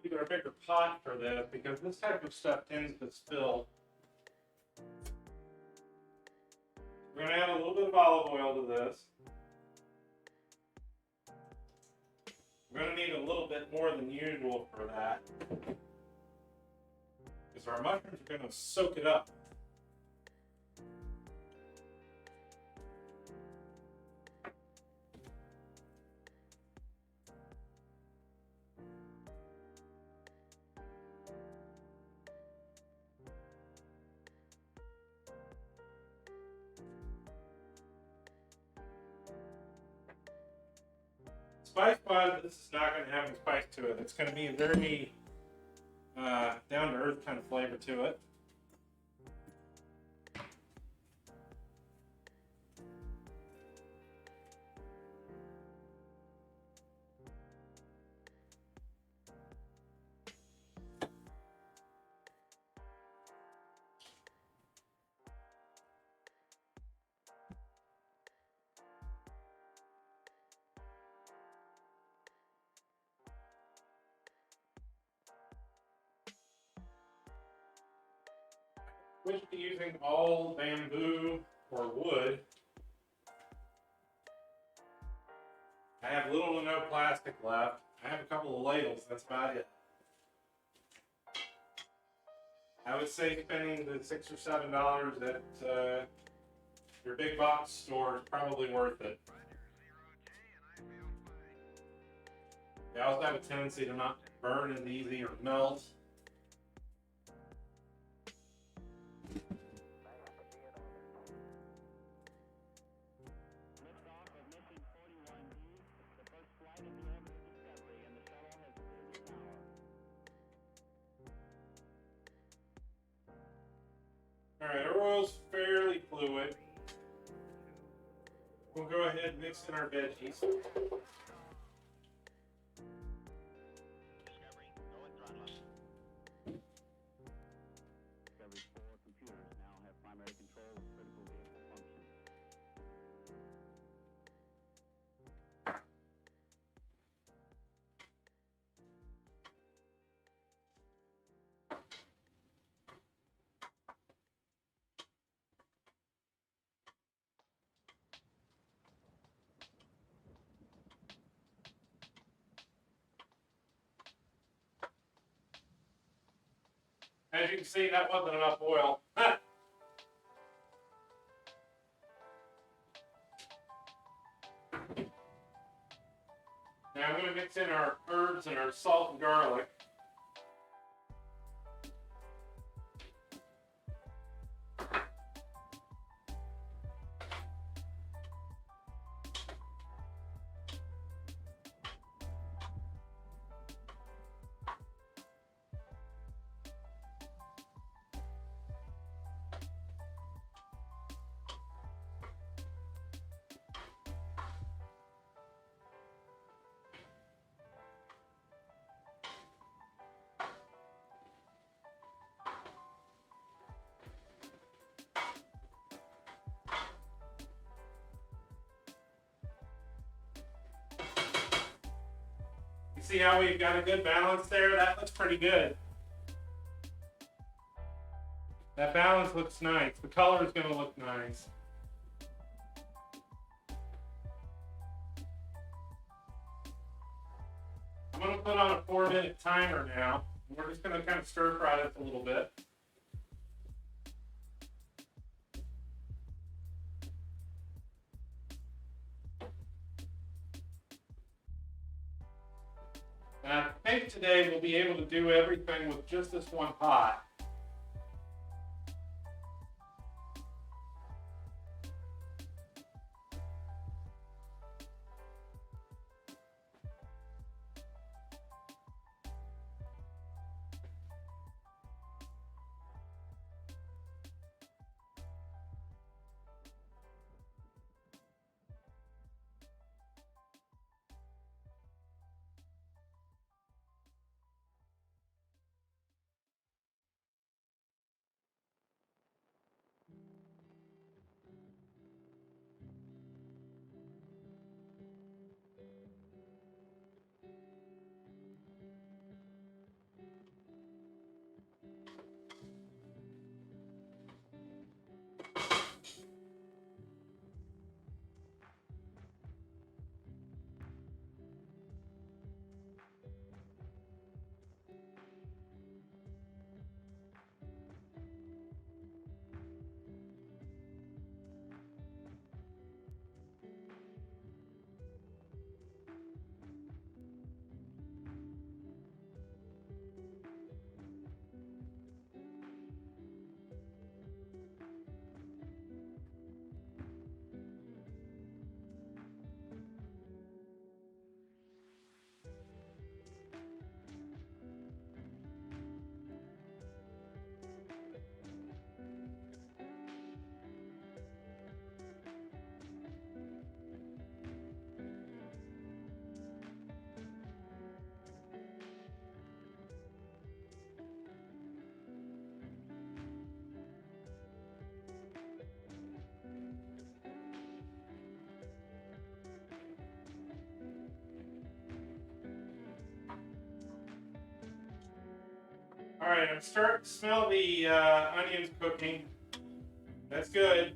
Use our bigger pot for this because this type of stuff tends to spill. We're going to add a little bit of olive oil to this. We're going to need a little bit more than usual for that, because our mushrooms are going to soak it up. Spice-wise, this is not going to have any spice to it. It's going to be a very down-to-earth kind of flavor to it. Switch to using all bamboo or wood. I have little to no plastic left. I have a couple of ladles, that's about it. I would say spending the $6 or $7 at your big box store is probably worth it. They also have a tendency to not burn as easy or melt. Alright, our oil's fairly fluid. We'll go ahead and mix in our veggies. As you can see, that wasn't enough oil. Now I'm going to mix in our herbs and our salt and garlic. You see how we've got a good balance there? That looks pretty good. That balance looks nice. The color is going to look nice. I'm going to put on a 4-minute timer now. We're just going to kind of stir fry this a little bit. And I think today we'll be able to do everything with just this one pot. Alright, I'm starting to smell the onions cooking. That's good.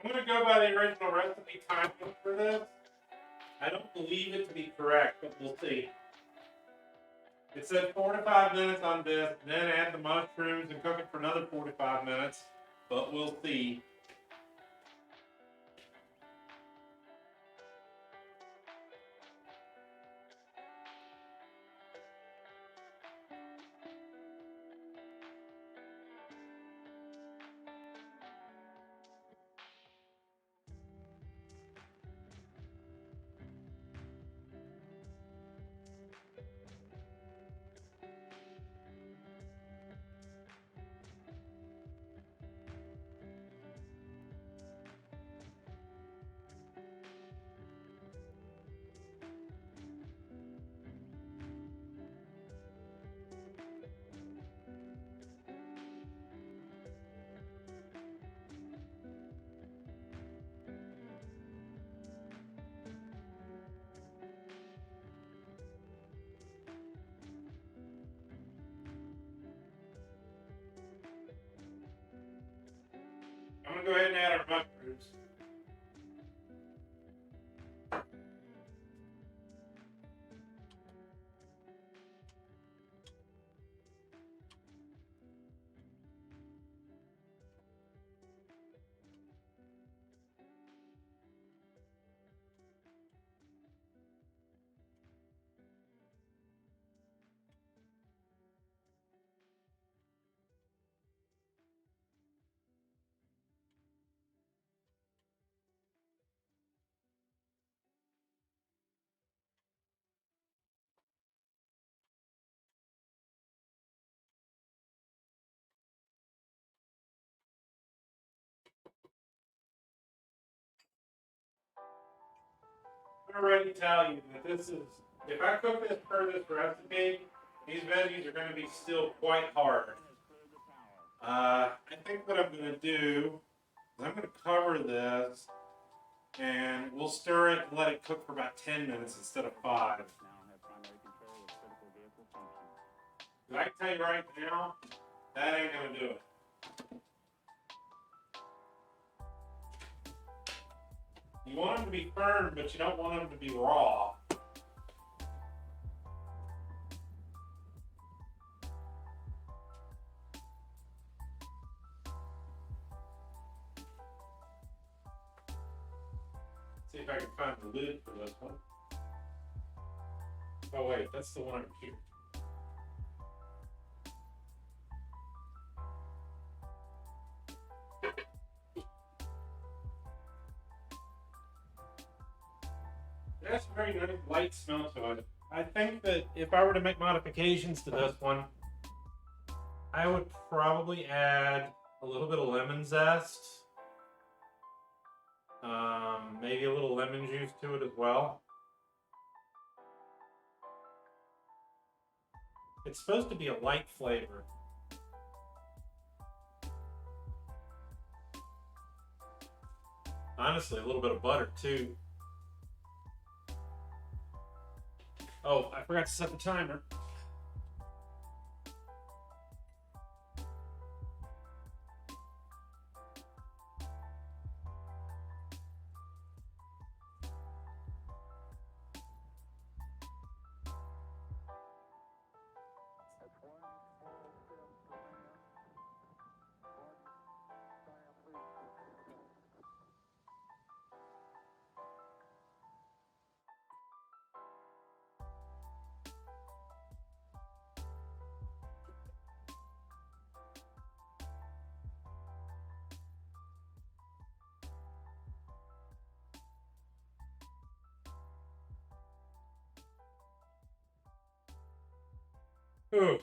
I'm going to go by the original recipe time for this. I don't believe it to be correct, but we'll see. It said 4 to 5 minutes on this, then add the mushrooms and cook it for another 4 to 5 minutes, but we'll see. I'm going to go ahead and add our mushrooms. I'm already tell you that this is, if I cook this per this recipe, these veggies are going to be still quite hard. I think what I'm going to do is I'm going to cover this and we'll stir it and let it cook for about 10 minutes instead of 5. But I can tell you right now, that ain't going to do it. You want them to be firm, but you don't want them to be raw. See if I can find the lid for this one. Oh wait, that's the one over here. It has a very nice light smell to it. I think that if I were to make modifications to this one, I would probably add a little bit of lemon zest. Maybe a little lemon juice to it as well. It's supposed to be a light flavor. Honestly, a little bit of butter too. Oh, I forgot to set the timer. Ooh.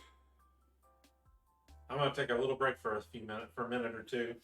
I'm gonna take a little break for a few minutes, for a minute or two.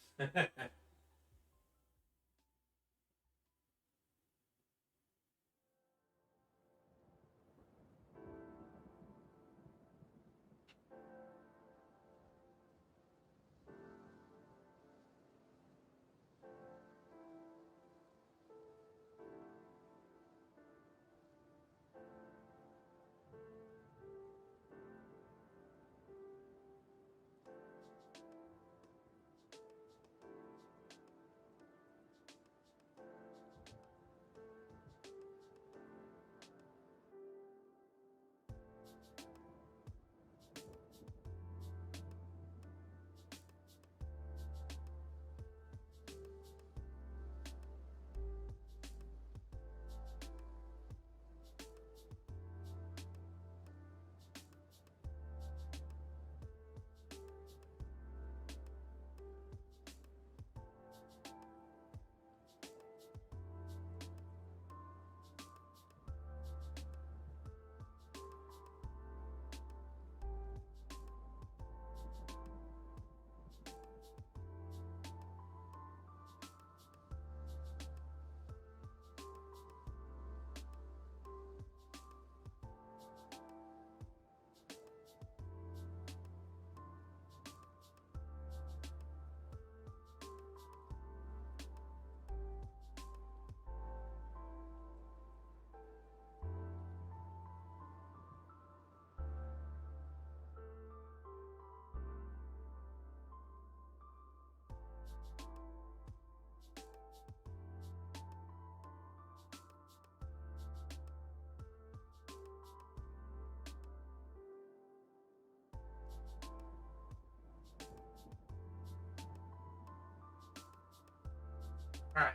Alright.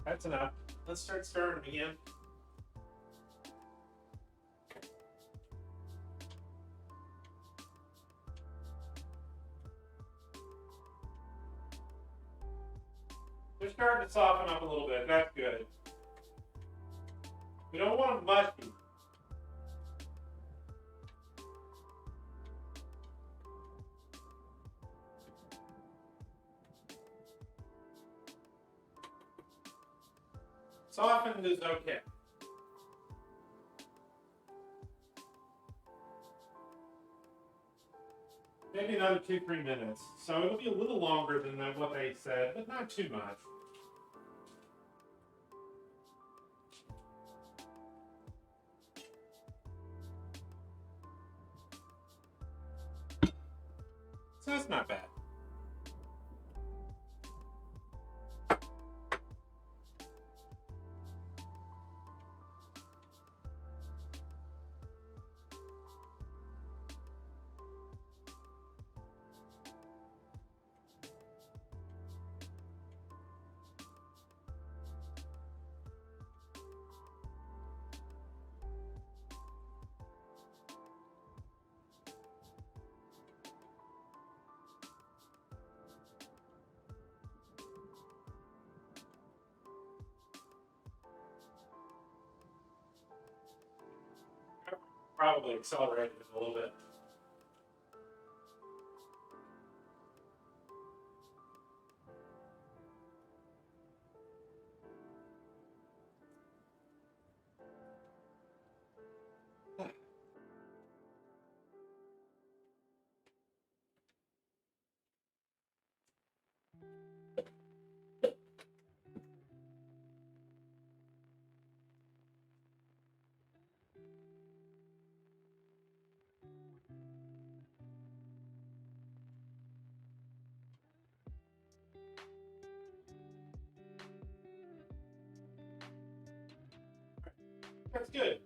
That's enough. Let's start stirring them again. They're starting to soften up a little bit. That's good. We don't want them mushy. Softened is okay. Maybe another 2-3 minutes. So it'll be a little longer than what they said, but not too much. So that's not bad. Probably accelerated it a little bit. That's good.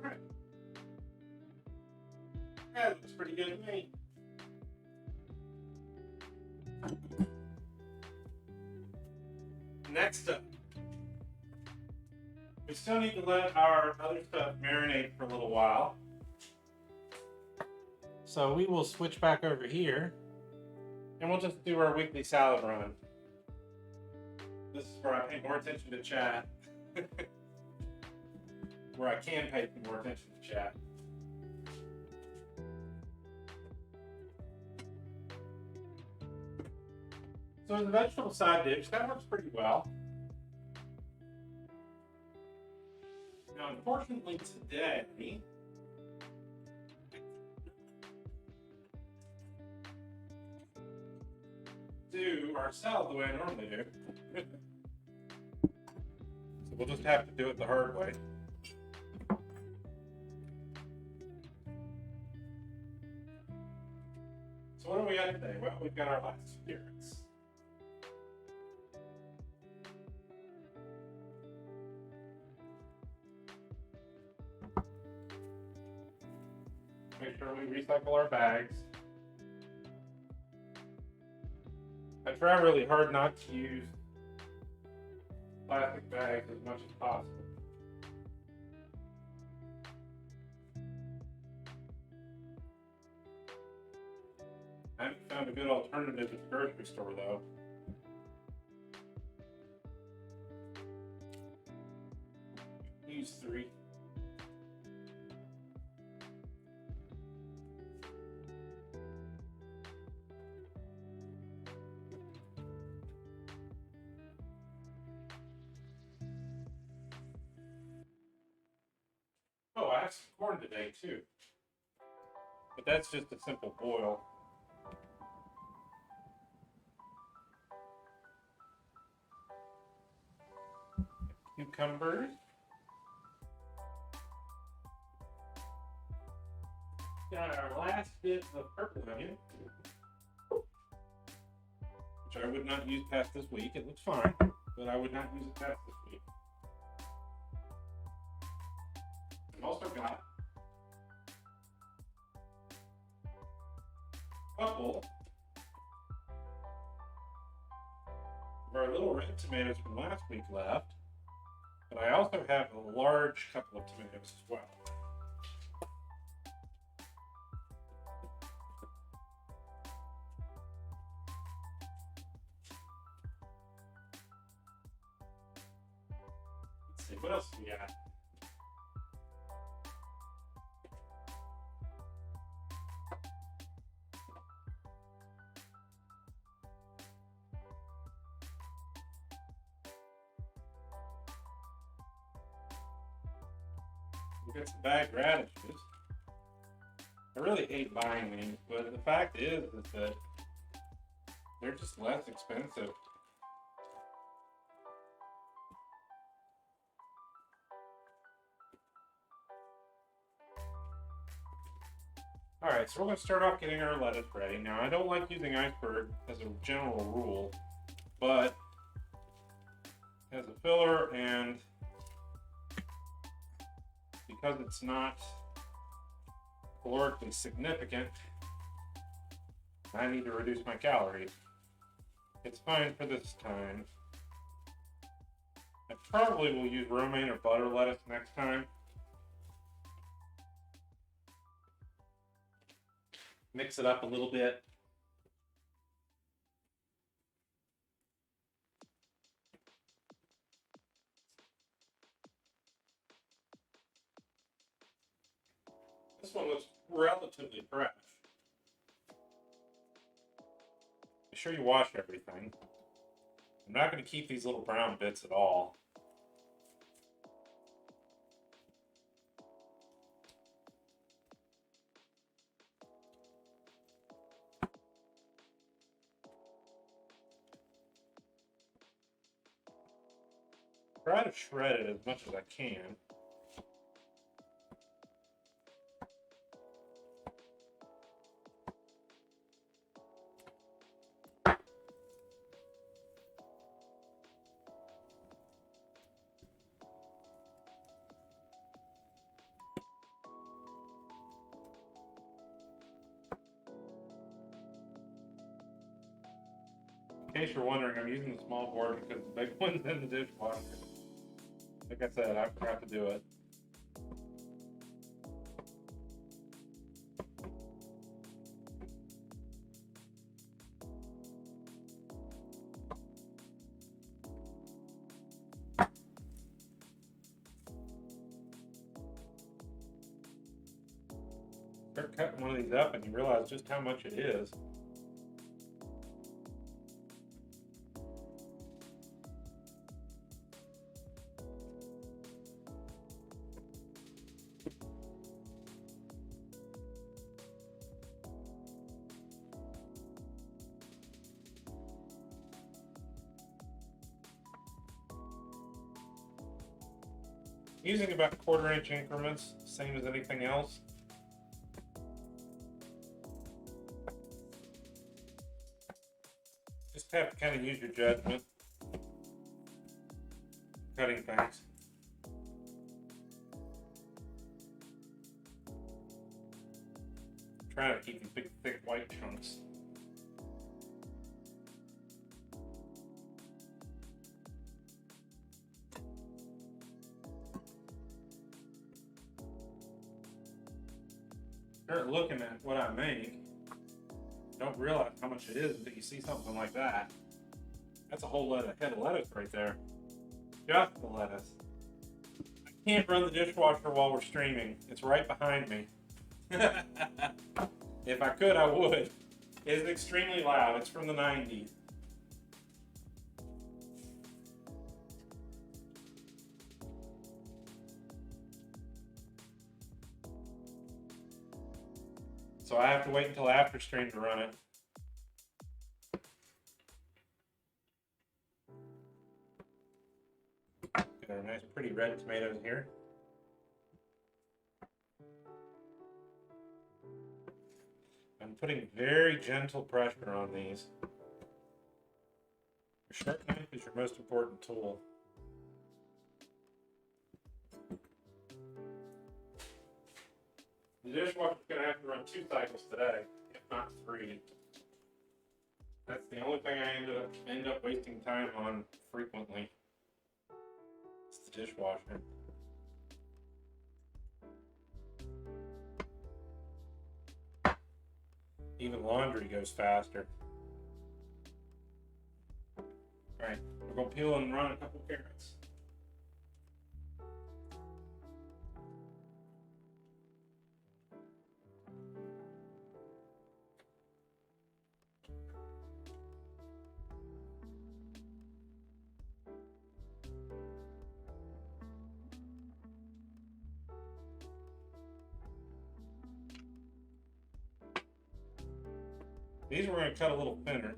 All right. That looks pretty good to me. Next up, we still need to let our other stuff marinate for a little while. So we will switch back over here and we'll just do our weekly salad run. This is where I pay more attention to chat. Where I can pay more attention to chat. So the vegetable side dish, that works pretty well. Now, unfortunately today, do our salad the way I normally do. So we'll just have to do it the hard way. So what do we got today? Well, we've got our last two carrots. Make sure we recycle our bags. I try really hard not to use plastic bags as much as possible. I haven't found a good alternative at the grocery store though. Use 3. some corn today too. But that's just a simple boil. Cucumbers. Got our last bit of purple onion, which I would not use past this week. It looks fine, but I would not use it past this week. I've also got a couple of our little red tomatoes from last week left, but I also have a large couple of tomatoes as well. Let's see, what else do we got? We got some bagged radishes. I really hate buying these, but the fact is that they're just less expensive. Alright, so we're going to start off getting our lettuce ready. Now, I don't like using iceberg as a general rule, but as a filler and because it's not calorically significant, I need to reduce my calories. It's fine for this time. I probably will use romaine or butter lettuce next time. Mix it up a little bit. This one looks relatively fresh. Be sure you wash everything. I'm not going to keep these little brown bits at all. Try to shred it as much as I can. In case you're wondering, I'm using the small board because the big one's in the dishwasher. Like I said, I forgot to do it. Start cutting one of these up and you realize just how much it is. Using about 1/4 inch increments, same as anything else. Just have to kind of use your judgment cutting things. Try to keep these big, thick white chunks. Start looking at what I make. Don't realize how much it is until you see something like that. That's a whole head of lettuce right there. Just the lettuce. I can't run the dishwasher while we're streaming. It's right behind me. If I could, I would. It is extremely loud. It's from the 90s. So I have to wait until after stream to run it. Got our nice pretty red tomatoes here. I'm putting very gentle pressure on these. Your sharp knife is your most important tool. The dishwasher's going to have to run 2 cycles today, if not 3. That's the only thing I end up wasting time on frequently. It's the dishwasher. Even laundry goes faster. Alright, we're going to peel and run a couple carrots. These we're going to cut a little thinner.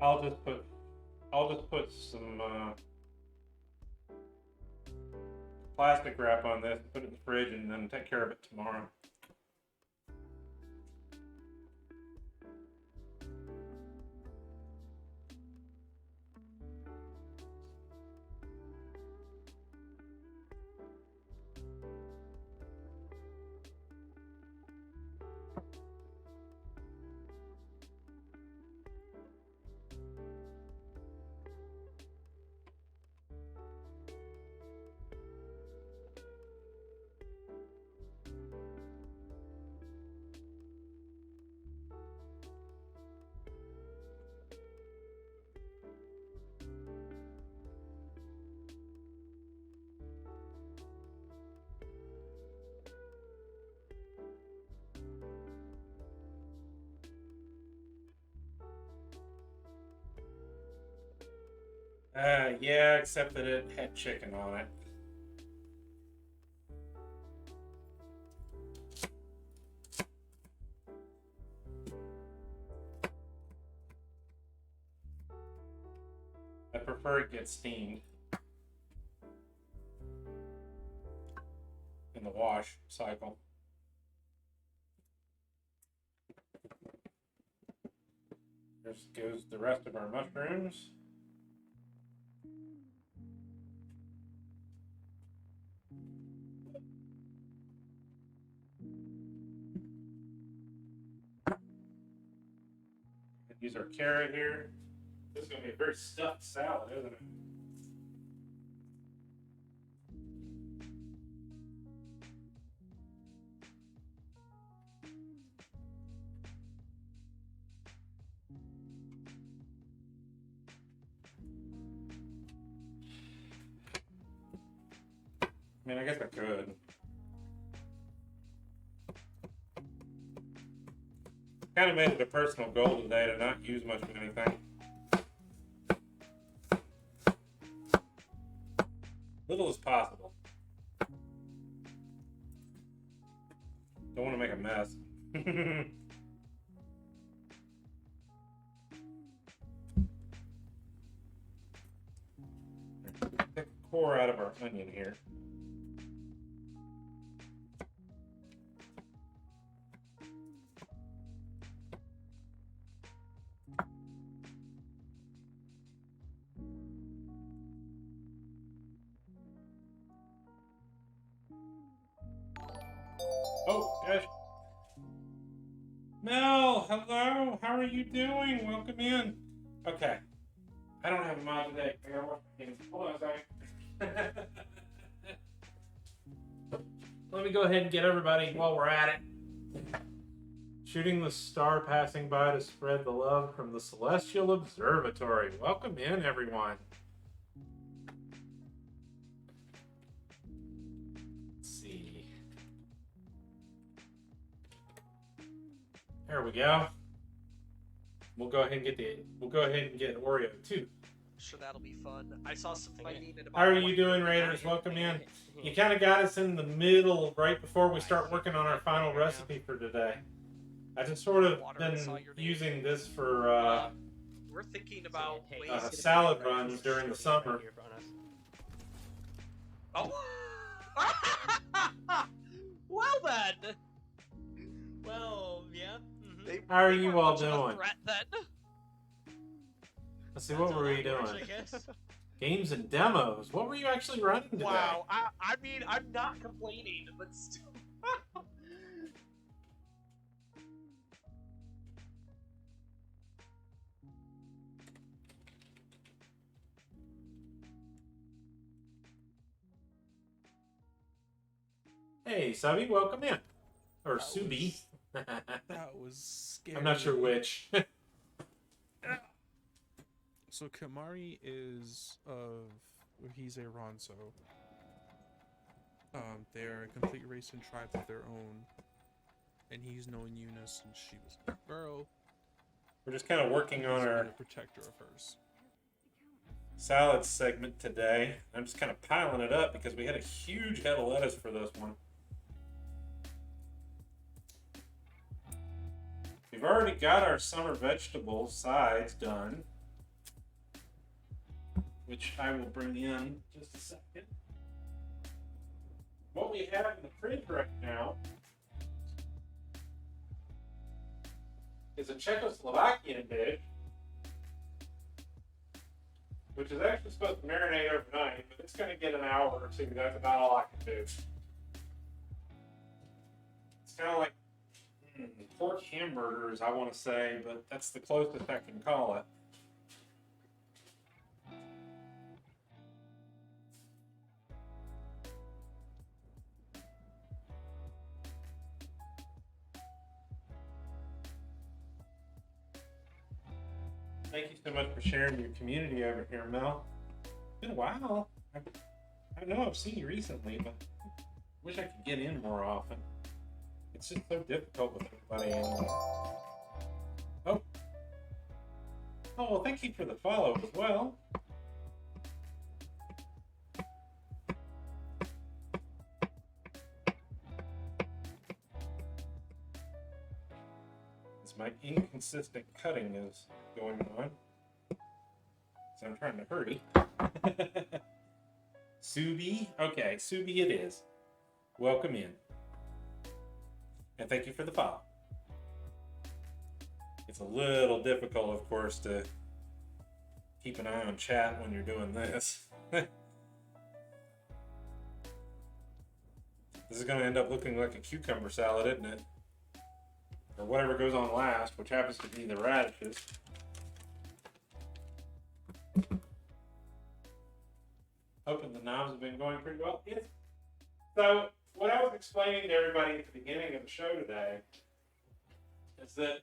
I'll just put some plastic wrap on this, put it in the fridge, and then take care of it tomorrow. Yeah, except that it had chicken on it. I prefer it gets steamed in the wash cycle. There goes the rest of our mushrooms. Use our carrot here. This is going to be a very stuffed salad, isn't it? I mean, I guess I could. Kind of made it a personal goal today to not use much of anything. Little as possible. Don't want to make a mess. Take the core out of our onion here. Oh, gosh. Mel, hello. How are you doing? Welcome in. Okay. I don't have a mod today. I gotta wash my hands. Hold on a second. let me go ahead and get everybody while we're at it. Shooting the star passing by to spread the love from the Celestial Observatory. Welcome in, everyone. Let's see. There we go. We'll go ahead and get Oreo too. Sure, that'll be fun. I saw some fighting in about. How are you doing, Raiders? Welcome in. You kind of got us in the middle right before we start working on our final recipe for today. I just sort of been using this for we're thinking about salad runs during the summer. Oh. Well then. Well, yeah. Mm-hmm. How are you all doing? Threat, then. Let's see, what were we doing? Games and demos. What were you actually running today? Wow, I mean, I'm not complaining, but still. Hey, Subby, welcome in. Or Subi. That was scary. I'm not sure which. So Kamari is he's a Ronso. They're a complete race and tribe of their own, and he's known Yuna since she was a girl. We're just kind of working on our protector of hers. Salad segment today. I'm just kind of piling it up because we had a huge head of lettuce for this one. We've already got our summer vegetable sides done, which I will bring in just a second. What we have in the fridge right now is a Czechoslovakian dish, which is actually supposed to marinate overnight, but it's going to get an hour or two. That's about all I can do. It's kind of like pork hamburgers, I want to say, but that's the closest I can call it. Thank you so much for sharing your community over here, Mel. It's been a while. I know I've seen you recently, but I wish I could get in more often. It's just so difficult with everybody. Oh, well, thank you for the follow as well. My inconsistent cutting is going on, so I'm trying to hurry. Subi? Okay, Subi it is. Welcome in. And thank you for the follow. It's a little difficult, of course, to keep an eye on chat when you're doing this. This is going to end up looking like a cucumber salad, isn't it? Or whatever goes on last, which happens to be the radishes. Hoping the knobs have been going pretty well. Yes. So, what I was explaining to everybody at the beginning of the show today is that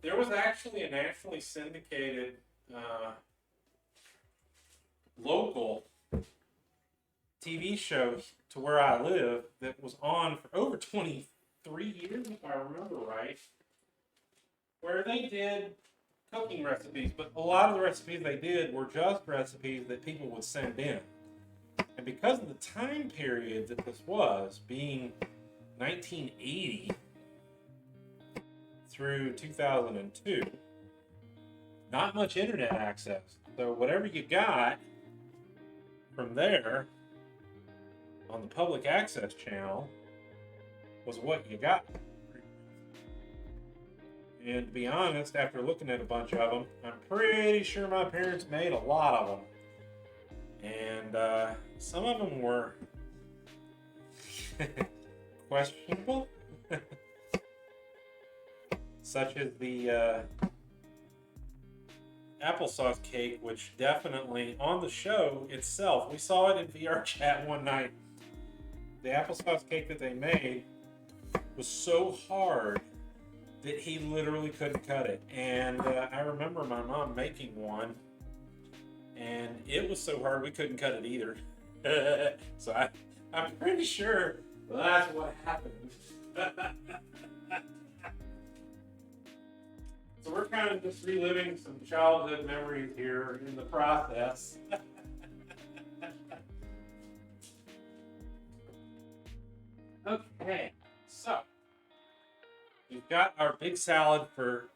there was actually a nationally syndicated local TV show to where I live that was on for over 23 years, if I remember right, where they did cooking recipes, but a lot of the recipes they did were just recipes that people would send in. And because of the time period that this was, being 1980 through 2002, not much internet access. So whatever you got from there on the public access channel was what you got. And to be honest, after looking at a bunch of them, I'm pretty sure my parents made a lot of them. And some of them were questionable. Such as the applesauce cake, which definitely, on the show itself, we saw it in VR chat one night. the applesauce cake that they made was so hard that he literally couldn't cut it. And I remember my mom making one, and it was so hard we couldn't cut it either. So I'm pretty sure that's what happened. So we're kind of just reliving some childhood memories here in the process. Okay, so we've got our big salad for,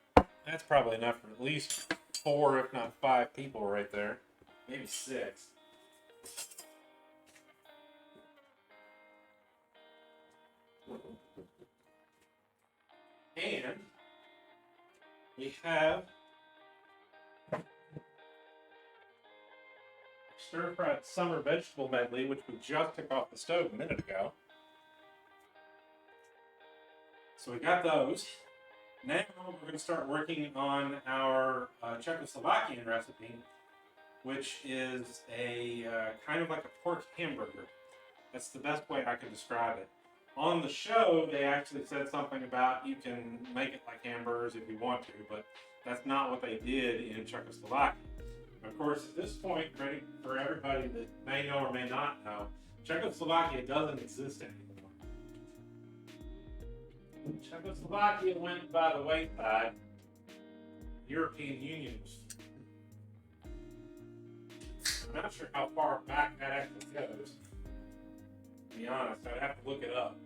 that's probably enough for at least 4, if not 5 people right there. Maybe 6. And we have stir-fried summer vegetable medley, which we just took off the stove a minute ago. So we got those. Now we're going to start working on our Czechoslovakian recipe, which is a kind of like a pork hamburger. That's the best way I could describe it. On the show, they actually said something about you can make it like hamburgers if you want to, but that's not what they did in Czechoslovakia. Of course, at this point, for everybody that may know or may not know, Czechoslovakia doesn't exist anymore. Czechoslovakia went by the wayside. The European Union was. I'm not sure how far back that actually goes. To be honest, I'd have to look it up.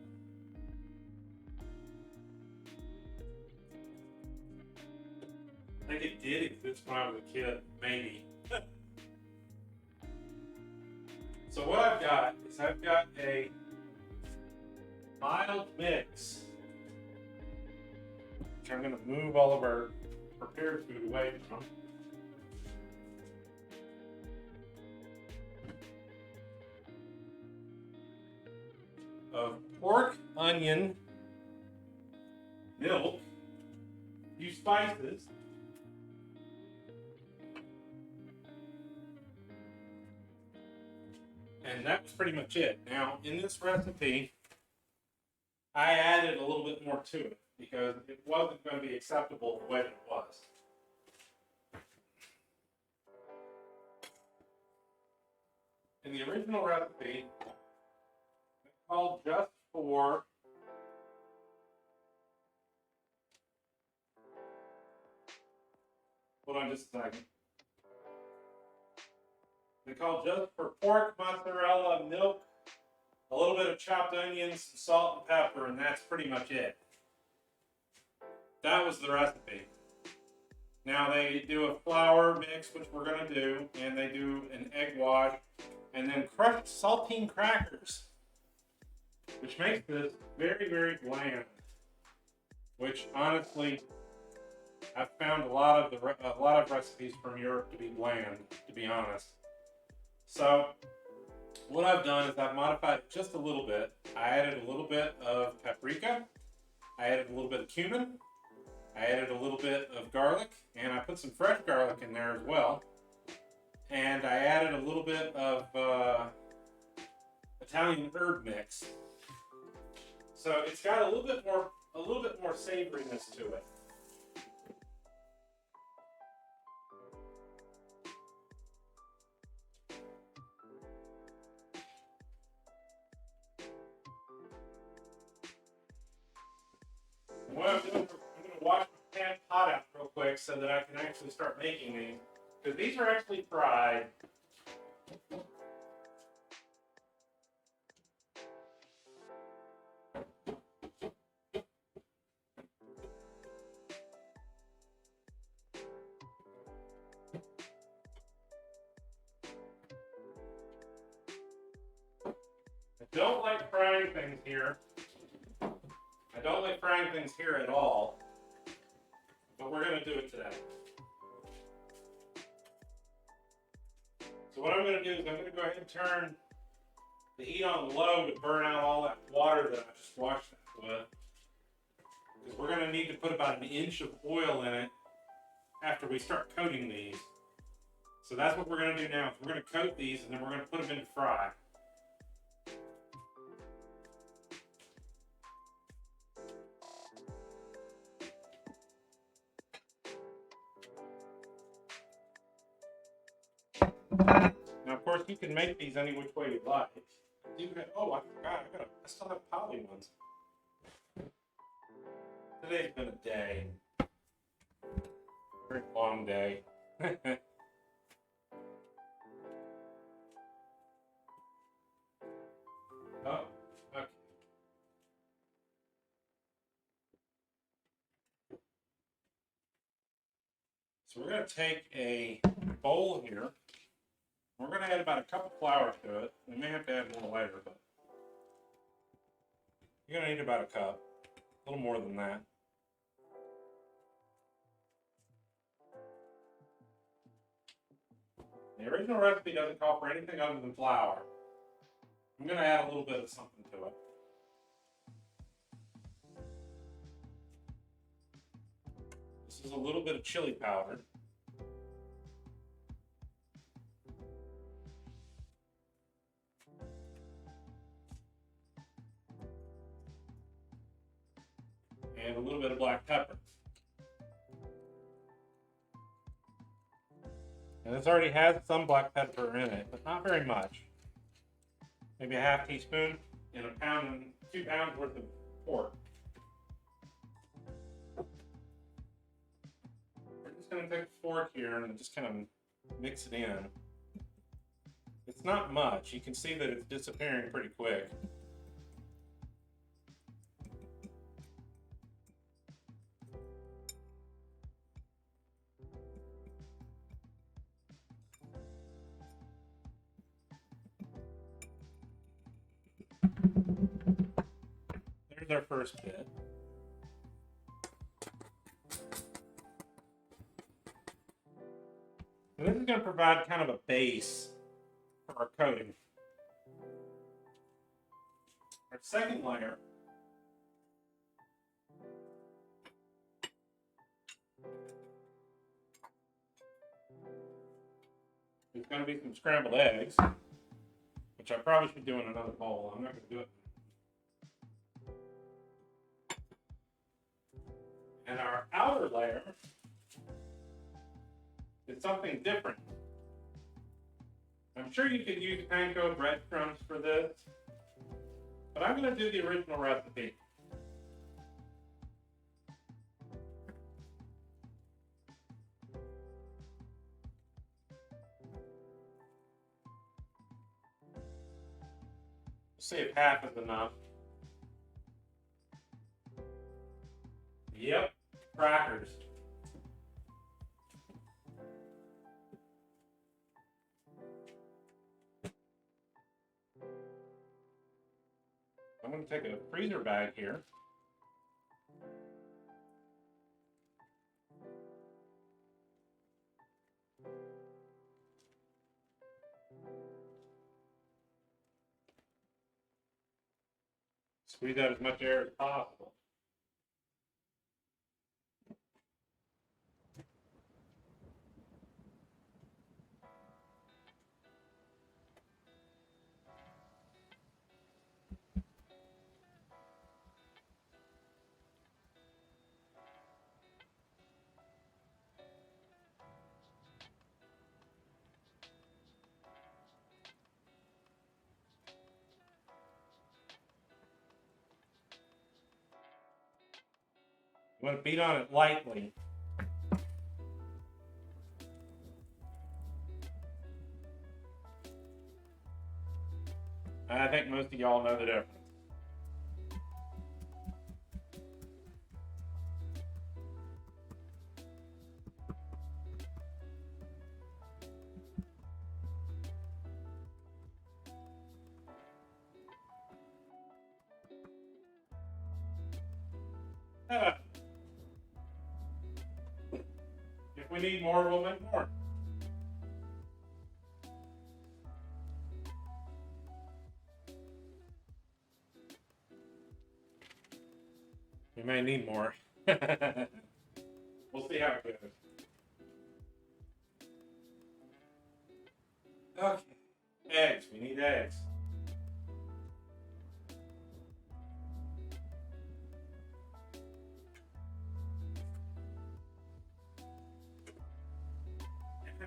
I think it did exist when I was a kid, maybe. So what I've got is I've got a mild mix, which I'm going to move all of our prepared food away from. Of pork, onion, milk, a few spices, and that was pretty much it. Now, in this recipe, I added a little bit more to it because it wasn't going to be acceptable the way that it was. In the original recipe, it's called just for hold on just a second. They call just for pork, mozzarella, milk, a little bit of chopped onions, some salt and pepper, and that's pretty much it. That was the recipe. Now they do a flour mix, which we're going to do, and they do an egg wash, and then crushed saltine crackers, which makes this very, very bland. Which honestly, I've found a lot of recipes from Europe to be bland, to be honest. So what I've done is I've modified it just a little bit. I added a little bit of paprika. I added a little bit of cumin. I added a little bit of garlic, and I put some fresh garlic in there as well. And I added a little bit of Italian herb mix. So it's got a little bit more savoriness to it. What I'm doing, I'm going to wash my pot out real quick so that I can actually start making these. Because these are actually fried. I don't like frying things here. I don't like frying things here at all, but we're going to do it today. So what I'm going to do is I'm going to go ahead and turn the heat on low to burn out all that water that I just washed that with. Because we're going to need to put about an inch of oil in it after we start coating these. So that's what we're going to do now. We're going to coat these and then we're going to put them in to fry. Now, of course, you can make these any which way you like. Oh, I forgot. I still have poly ones. Today's been a day. Very long day. Oh, okay. So we're going to take a bowl here. We're going to add about a cup of flour to it. We may have to add more later, but you're going to need about a cup, a little more than that. The original recipe doesn't call for anything other than flour. I'm going to add a little bit of something to it. This is a little bit of chili powder. And a little bit of black pepper. And this already has some black pepper in it, but not very much. Maybe a half teaspoon and 2 pounds worth of pork. We're just going to take a fork here and just kind of mix it in. It's not much. You can see that it's disappearing pretty quick. There's our first bit. And this is going to provide kind of a base for our coating. Our second layer is going to be some scrambled eggs, which I probably should do in another bowl. I'm not going to do it. And our outer layer is something different. I'm sure you could use panko breadcrumbs for this, but I'm going to do the original recipe. See if half is enough. Yep, crackers. I'm going to take a freezer bag here. Squeeze out as much air as possible. You want to beat on it lightly. I think most of y'all know the difference. If we need more, we'll make more. We may need more. We'll see how it goes. Okay. Eggs. We need eggs.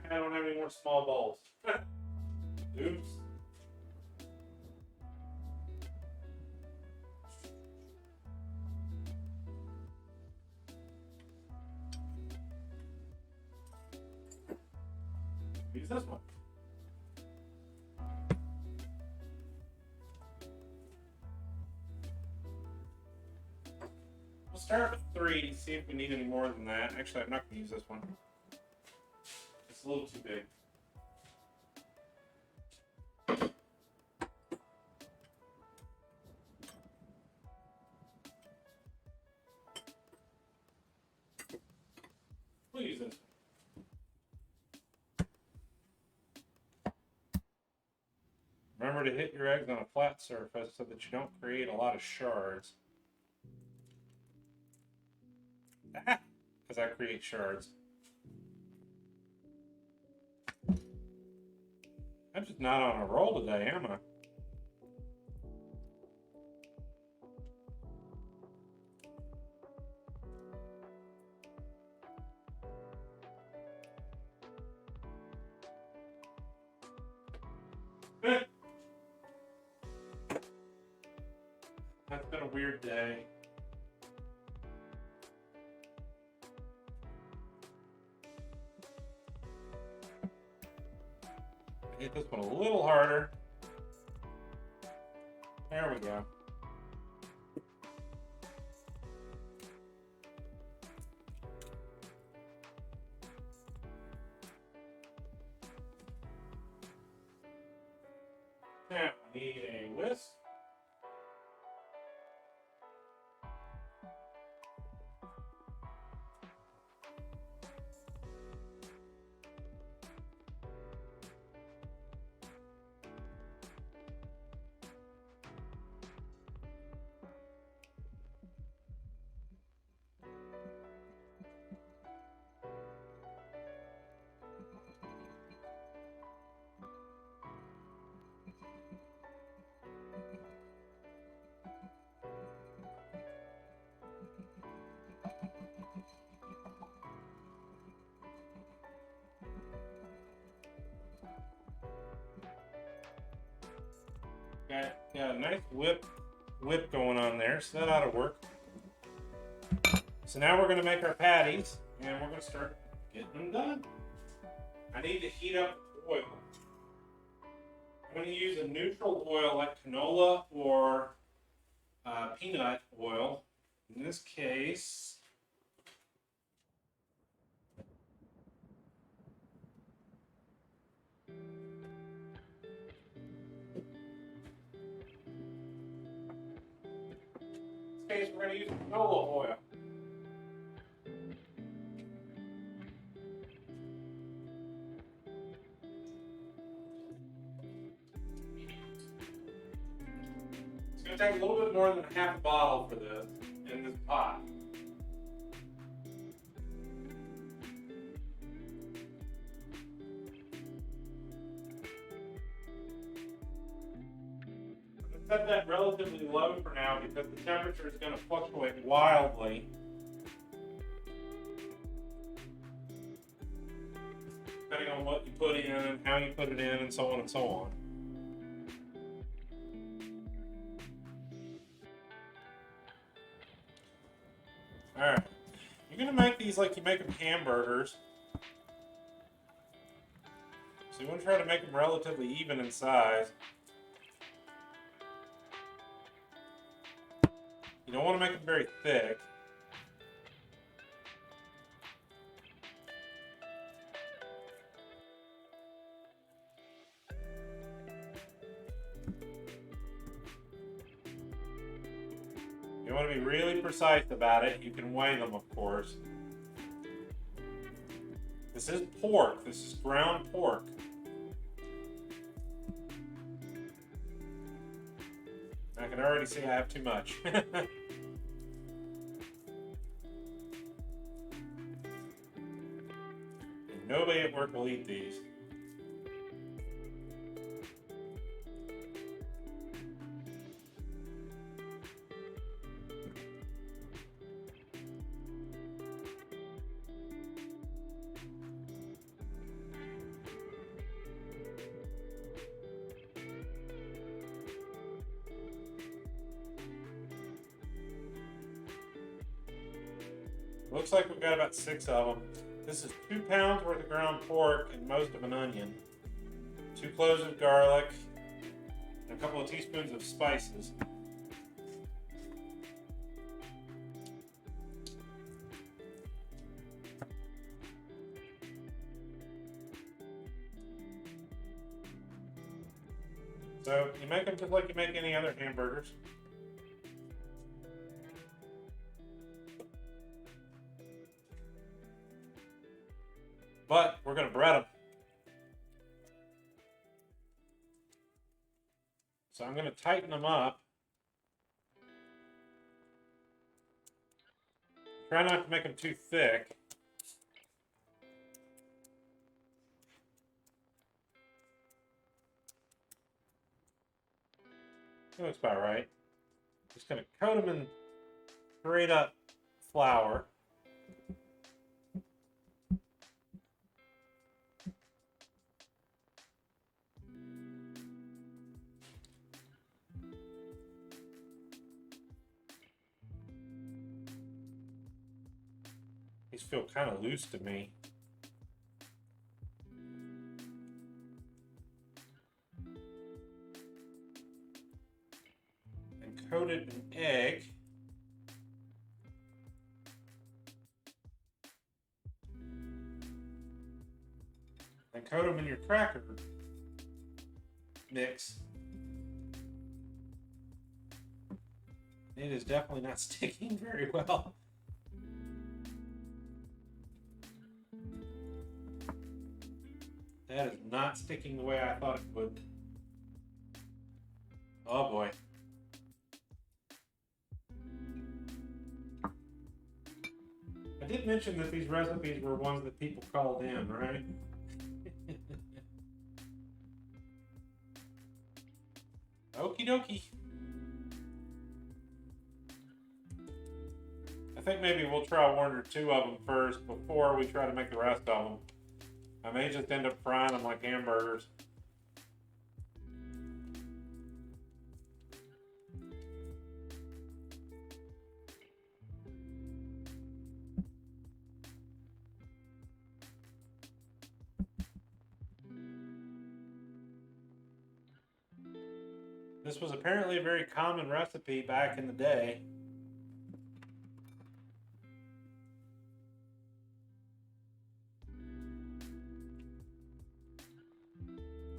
I don't have any more small bowls. Oops. Use this one. We'll start with 3, see if we need any more than that. Actually, I'm not going to use this one. It's a little too big. We'll use this one. Remember to hit your eggs on a flat surface so that you don't create a lot of shards. Because that creates shards. I'm just not on a roll today, am I? That's been a weird day. Hit this one a little harder. There we go. Now I need a whisk. Got a nice whip going on there, so that ought to work. So now we're going to make our patties, and we're going to start getting them done. I need to heat up oil. I'm going to use a neutral oil like canola or peanut oil. In this case, we're going to use canola oil. It's going to take a little bit more than a half a bottle for this in this pot. Set that relatively low for now because the temperature is going to fluctuate wildly. Depending on what you put in and how you put it in and so on and so on. Alright, you're going to make these like you make them hamburgers. So you want to try to make them relatively even in size. You don't want to make them very thick. You want to be really precise about it. You can weigh them, of course. This is pork. This is ground pork. I can already see I have too much. Nobody at work will eat these. Looks like we've got about 6 of them. This is 2 pounds worth of ground pork and most of an onion. 2 cloves of garlic. And a couple of teaspoons of spices. So you make them just like you make any other hamburgers. But we're going to bread them. So I'm going to tighten them up. Try not to make them too thick. That looks about right. Just going to coat them in straight up flour. These feel kind of loose to me. And coated in egg. And coat them in your cracker mix. It is definitely not sticking very well. That is not sticking the way I thought it would. Oh boy. I did mention that these recipes were ones that people called in, right? Okie dokie. I think maybe we'll try 1 or 2 of them first before we try to make the rest of them. I may just end up frying them like hamburgers. This was apparently a very common recipe back in the day.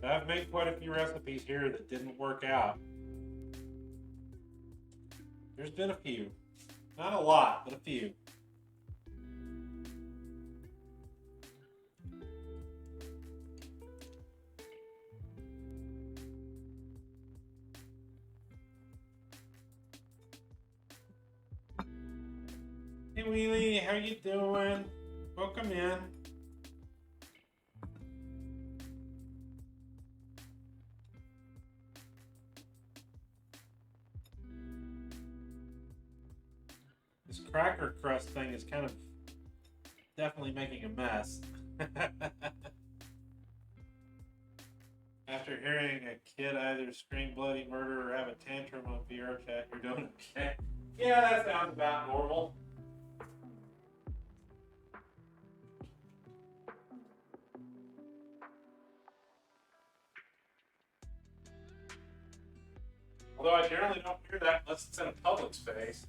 I've made quite a few recipes here that didn't work out. There's been a few. Not a lot, but a few. Hey Wheelie, how you doing? Welcome in. This cracker crust thing is kind of definitely making a mess. After hearing a kid either scream bloody murder or have a tantrum on VR chat, you're doing okay. Yeah, that sounds about normal. Although I generally don't hear that unless it's in a public space.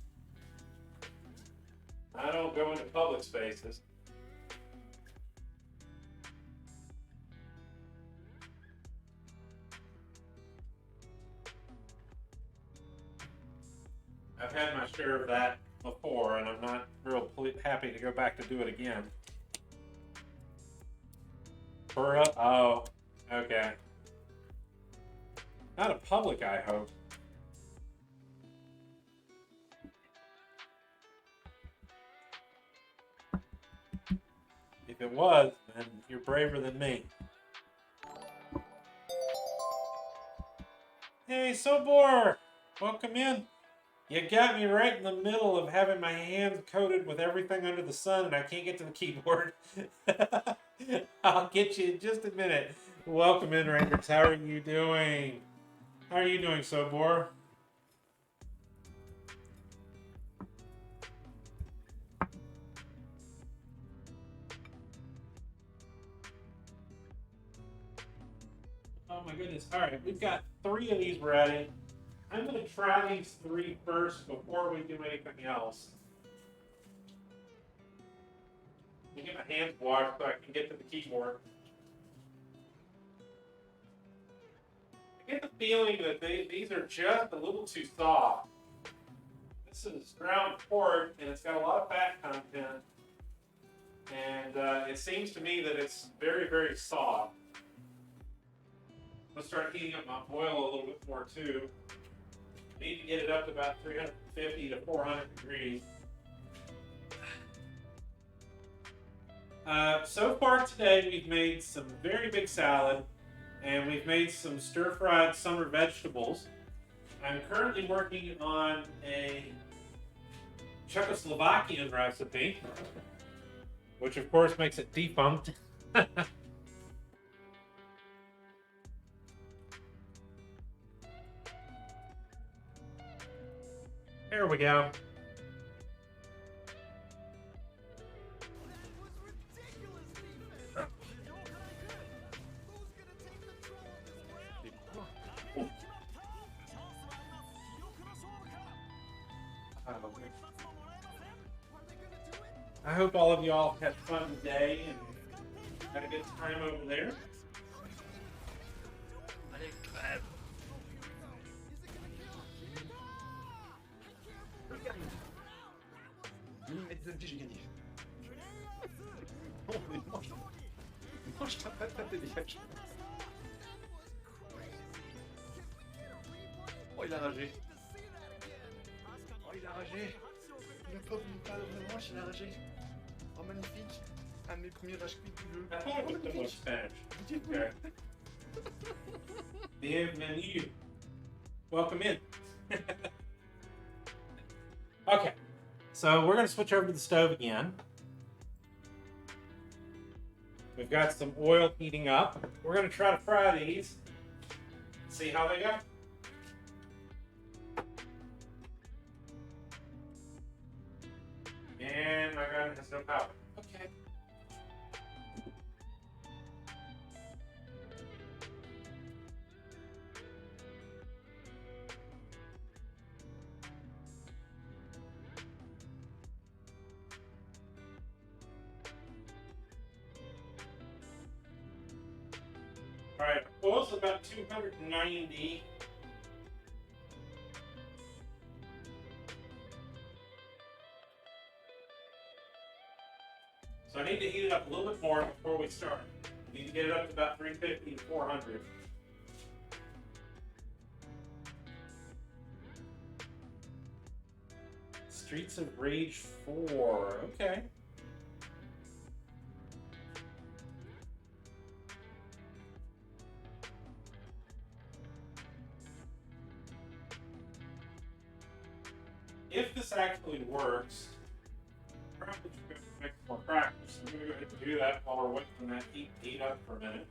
I don't go into public spaces. I've had my share of that before, and I'm not real happy to go back to do it again. Oh, okay. Not a public, I hope. If it was, then you're braver than me. Hey, Sobor! Welcome in. You got me right in the middle of having my hands coated with everything under the sun and I can't get to the keyboard. I'll get you in just a minute. Welcome in, Rangers. How are you doing? How are you doing, Sobor? my goodness. All right, we've got 3 of these ready. I'm going to try these 3 first before we do anything else. Let me get my hands washed so I can get to the keyboard. I get the feeling that these are just a little too soft. This is ground pork, and it's got a lot of fat content. And it seems to me that it's very, very soft. Let's start heating up my oil a little bit more too. I need to get it up to about 350 to 400 degrees. So far today, we've made some very big salad, and we've made some stir-fried summer vegetables. I'm currently working on a Czechoslovakian recipe, which of course makes it defunct. There we go. I hope all of y'all had fun today and had a good time over there. J'ai gagné. Non, mais mange ta patate et dégage. Oh, il a ragé. Oh, il a ragé. Il a pas voulu parler de manche, il a ragé. Oh, magnifique. Un de mes premiers rage quits du jeu. Oh, magnifique. Okay. Bienvenue. Welcome in. Okay. So we're going to switch over to the stove again. We've got some oil heating up. We're going to try to fry these. See how they go. And my gun has no power. Okay. Alright, oil's about 290. So I need to heat it up a little bit more before we start. I need to get it up to about 350 to 400. Streets of Rage 4. Okay. If this actually works, probably should go make more crackers. So I'm going to go ahead and do that while we're waiting for that heat up for a minute.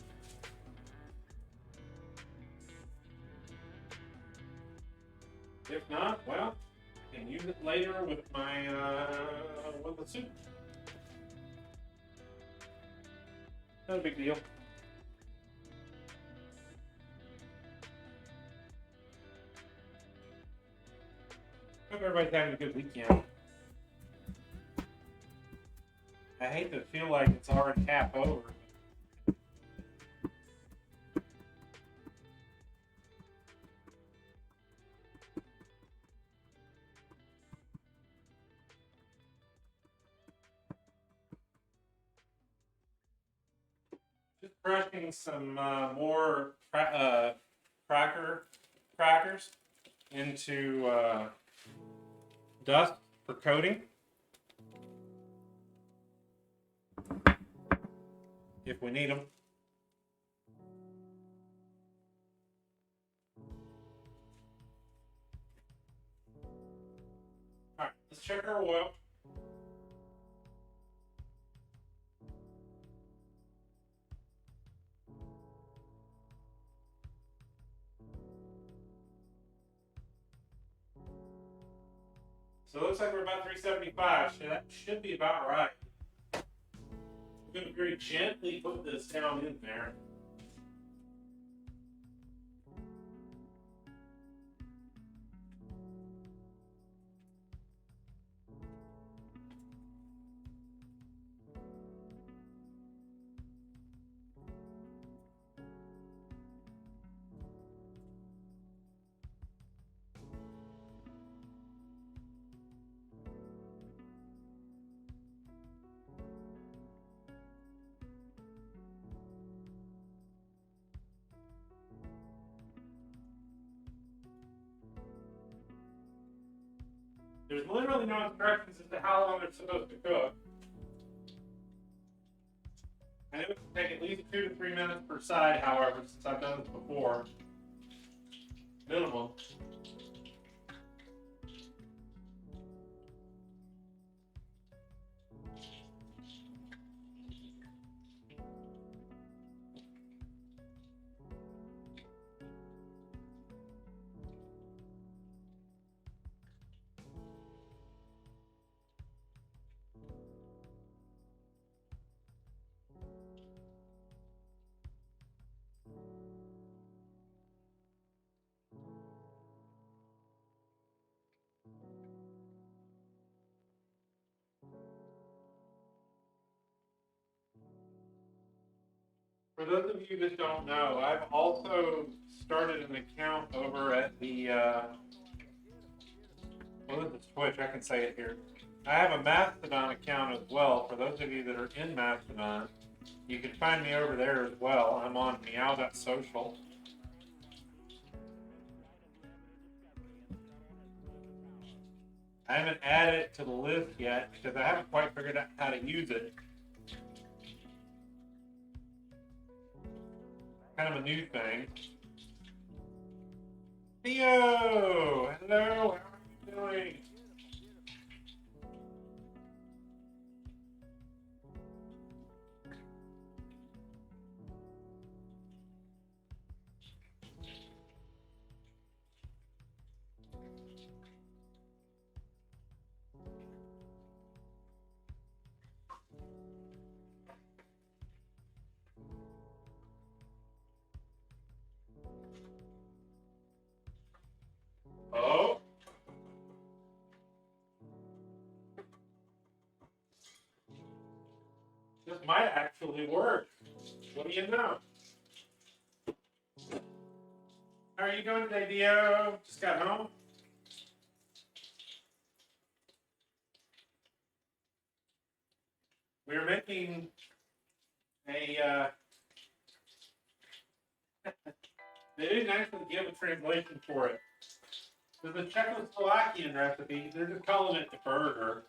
If not, well, I can use it later with my with the soup. Not a big deal. Hope everybody's having a good weekend. I hate to feel like it's already half over. Just brushing some more crackers into dust for coating. If we need them. All right, let's check our oil. So it looks like we're about 375, so that should be about right. I'm going to very gently put this down in there. There's literally no instructions as to how long it's supposed to cook. And it would take at least 2 to 3 minutes per side, however, since I've done this before. Minimum. For those of you that don't know, I've also started an account over at the, what is this, Twitch? I can say it here. I have a Mastodon account as well. For those of you that are in Mastodon, you can find me over there as well. I'm on meow.social. I haven't added it to the list yet because I haven't quite figured out how to use it. Kind of a new thing. Theo! Hello, how are you doing? Oh. This might actually work. What do you know? How are you doing today, Dio? Just got home? We were making a, they didn't actually give a translation for it. There's a Czechoslovakian recipe. They're just calling it the burger.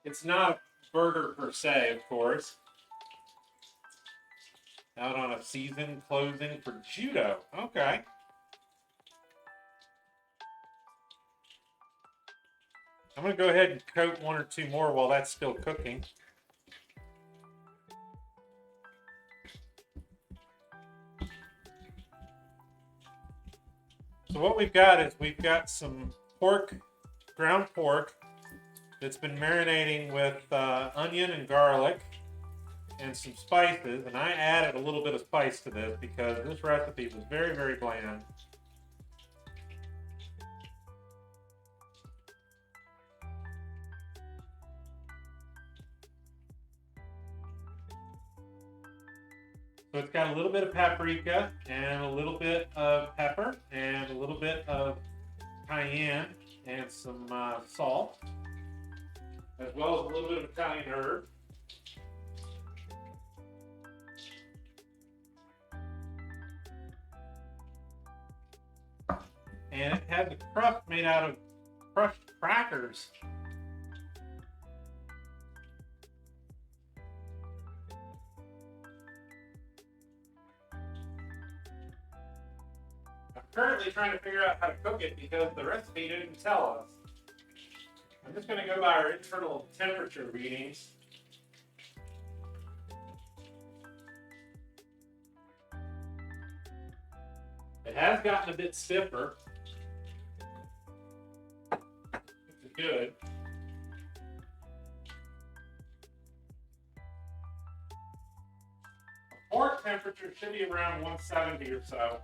It's not a burger per se, of course. Out on a season closing for judo. Okay. I'm going to go ahead and coat 1 or 2 more while that's still cooking. So what we've got is we've got some pork, ground pork, that's been marinating with onion and garlic and some spices. And I added a little bit of spice to this because this recipe was very, very bland. So it's got a little bit of paprika and a little bit of pepper and a little bit of cayenne and some salt, as well as a little bit of Italian herb. And it had the crust made out of crushed crackers. I'm currently trying to figure out how to cook it because the recipe didn't tell us. I'm just going to go by our internal temperature readings. It has gotten a bit stiffer, which is good. Pork temperature should be around 170 or so.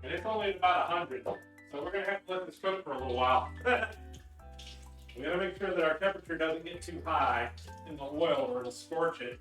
And it's only about 100, so we're going to have to let this cook for a little while. We got to make sure that our temperature doesn't get too high in the oil or it'll scorch it.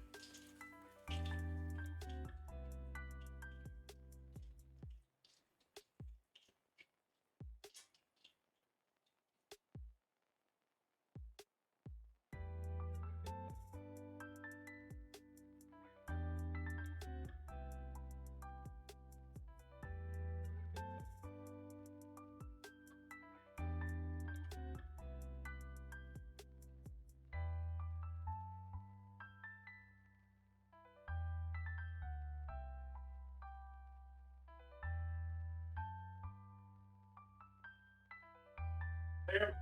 There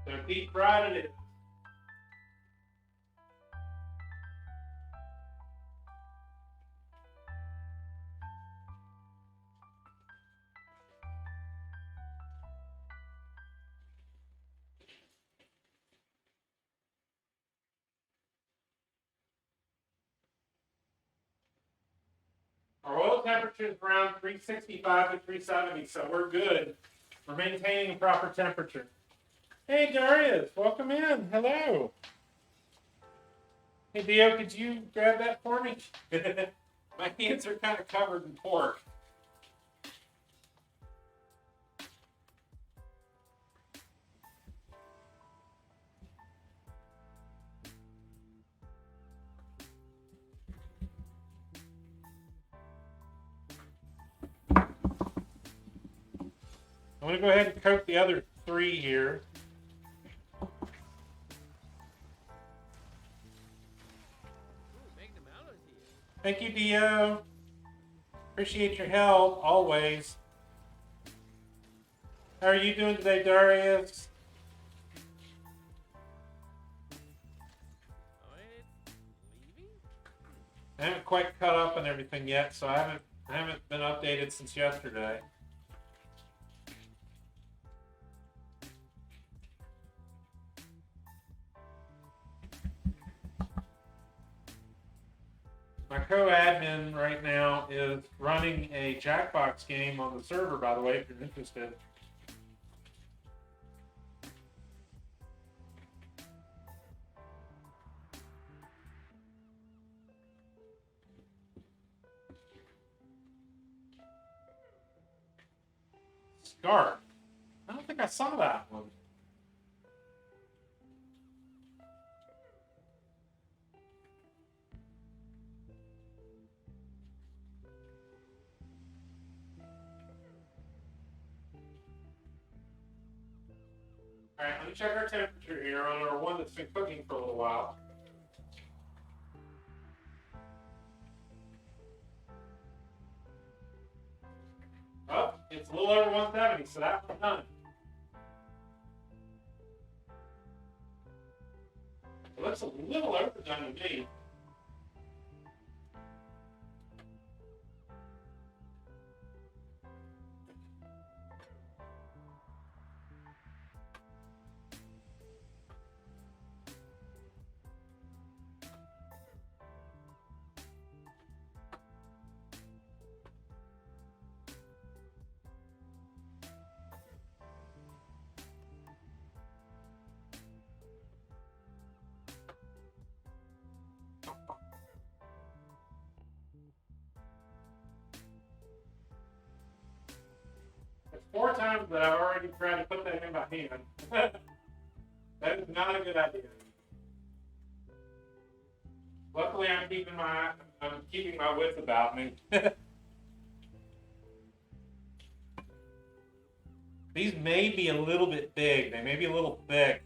we go. So deep fried it is. Our oil temperature is around 365 to 370, so we're good. We're maintaining a proper temperature. Hey, Darius, welcome in. Hello. Hey, Dio, could you grab that for me? My hands are kind of covered in pork. I'm going to go ahead and coat the other 3 here. Thank you, Dio. Appreciate your help, always. How are you doing today, Darius? I haven't quite caught up on everything yet, so I haven't been updated since yesterday. My co-admin right now is running a Jackbox game on the server, by the way, if you're interested. Scarf. I don't think I saw that one. All right, let me check our temperature here on our one that's been cooking for a little while. Oh, it's a little over 170, so that's done. It looks a little overdone to me. It's 4 times that I've already tried to put that in my hand. That is not a good idea. Luckily, I'm keeping my wits about me. These may be a little bit big. They may be a little thick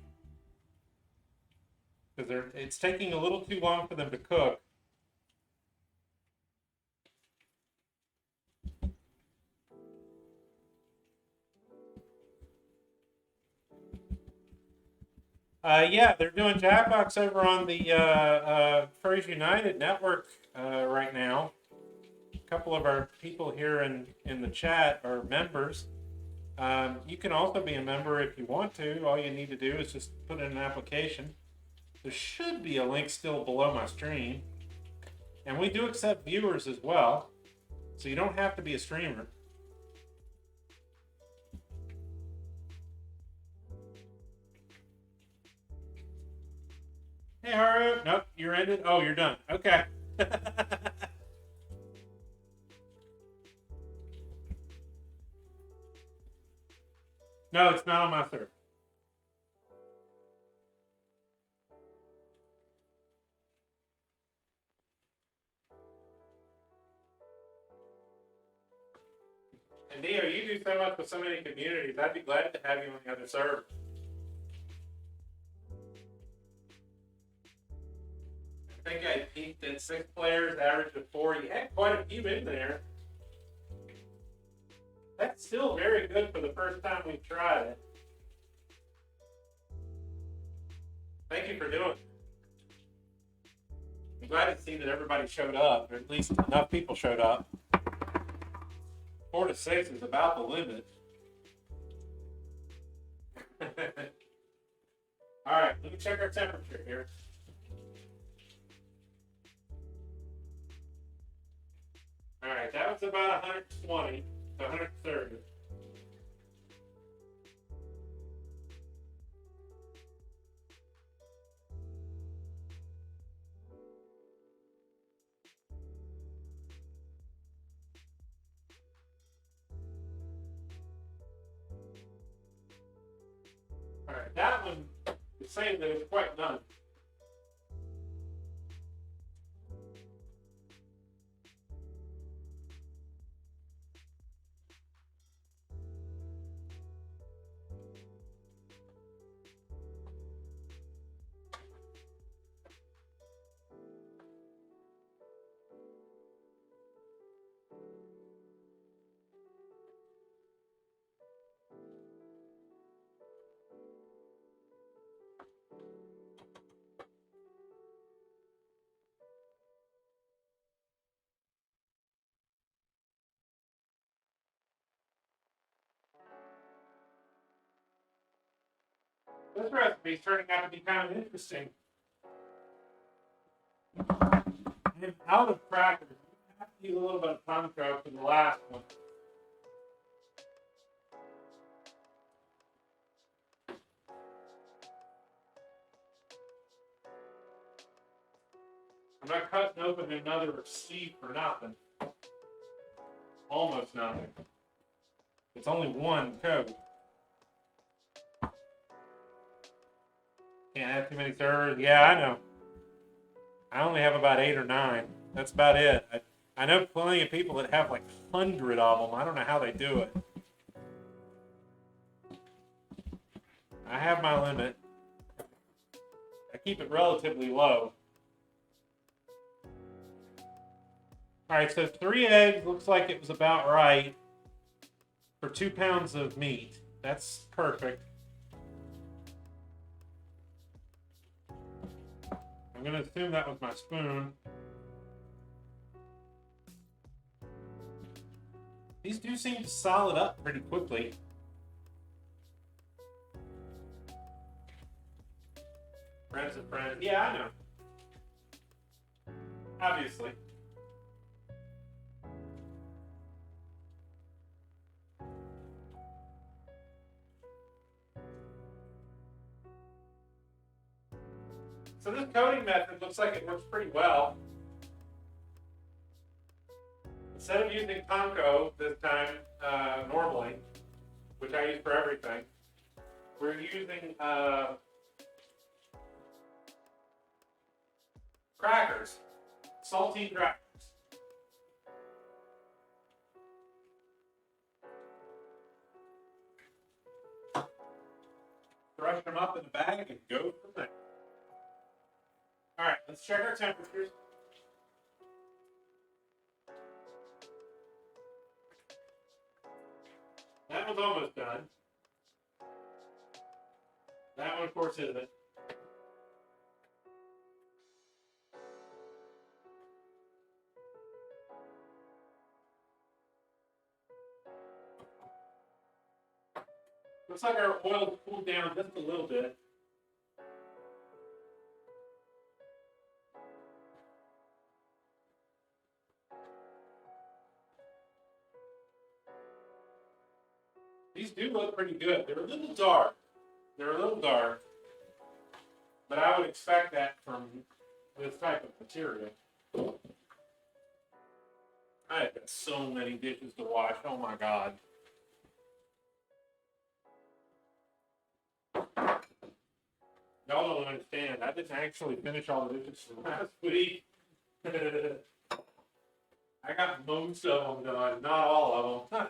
because it's taking a little too long for them to cook. Yeah, they're doing Jackbox over on the Furries United network right now. A couple of our people here in the chat are members. You can also be a member if you want to. All you need to do is just put in an application. There should be a link still below my stream. And we do accept viewers as well, so you don't have to be a streamer. Hey, Haru. Nope, you're ended. Oh, you're done. Okay. No, it's not on my server. And Dio, you do so much with so many communities. I'd be glad to have you on the other server. I think I peaked at 6 players, average of 4. You had quite a few in there. That's still very good for the first time we've tried it. Thank you for doing it. I'm glad to see that everybody showed up, or at least enough people showed up. 4 to 6 is about the limit. All right, let me check our temperature here. All right, that was about 120 to 130. All right, that one is saying that it's quite done. This recipe is turning out to be kind of interesting. I'm out of crackers. I have to use a little bit of panko for the last one. I'm not cutting open another sleeve for nothing. Almost nothing. It's only one coat. Can't have too many servers. Yeah, I know. I only have about 8 or 9. That's about it. I know plenty of people that have like 100 of them. I don't know how they do it. I have my limit. I keep it relatively low. All right, so 3 eggs looks like it was about right for 2 pounds of meat. That's perfect. I'm going to assume that was my spoon. These do seem to solid up pretty quickly. Friends of friends. Yeah, I know. Obviously. So this coating method looks like it works pretty well. Instead of using panko this time normally, which I use for everything, we're using crackers, saltine crackers. Brush them up in the bag and go from there. All right, let's check our temperatures. That one's almost done. That one, of course, isn't. Looks like our oil cooled down just a little bit. These do look pretty good. They're a little dark. But I would expect that from this type of material. I've got so many dishes to wash. Oh my God. Y'all don't understand. I didn't actually finish all the dishes from last week. I got most of them done, not all of them.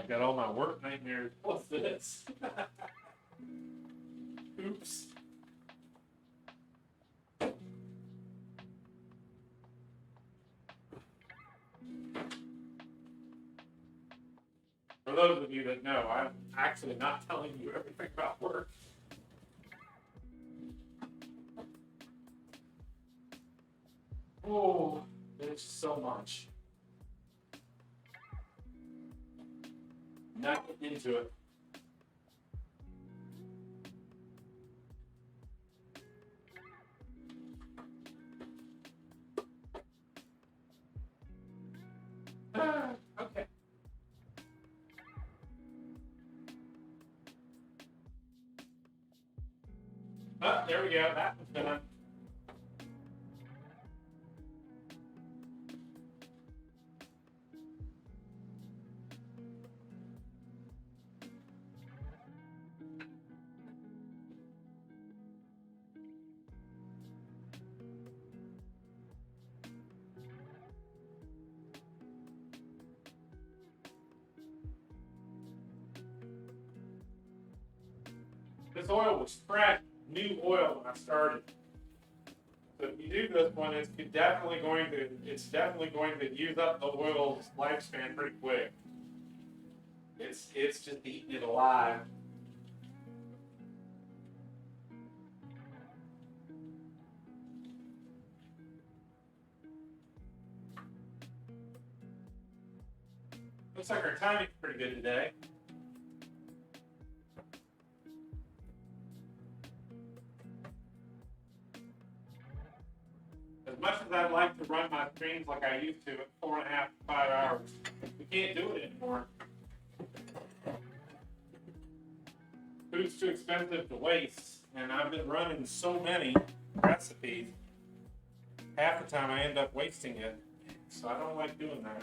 I've got all my work nightmares. What's this? Oops. For those of you that know, I'm actually not telling you everything about work. Oh, there's so much. Not getting into it. Okay. Oh, there we go. That was done. This oil was fresh, new oil when I started. So if you do this one, it's definitely going to use up the oil's lifespan pretty quick. It's just eating it alive. Looks like our timing's pretty good today. As much as I'd like to run my streams like I used to at 4.5 to 5 hours, we can't do it anymore. Food's too expensive to waste, and I've been running so many recipes, half the time I end up wasting it, so I don't like doing that.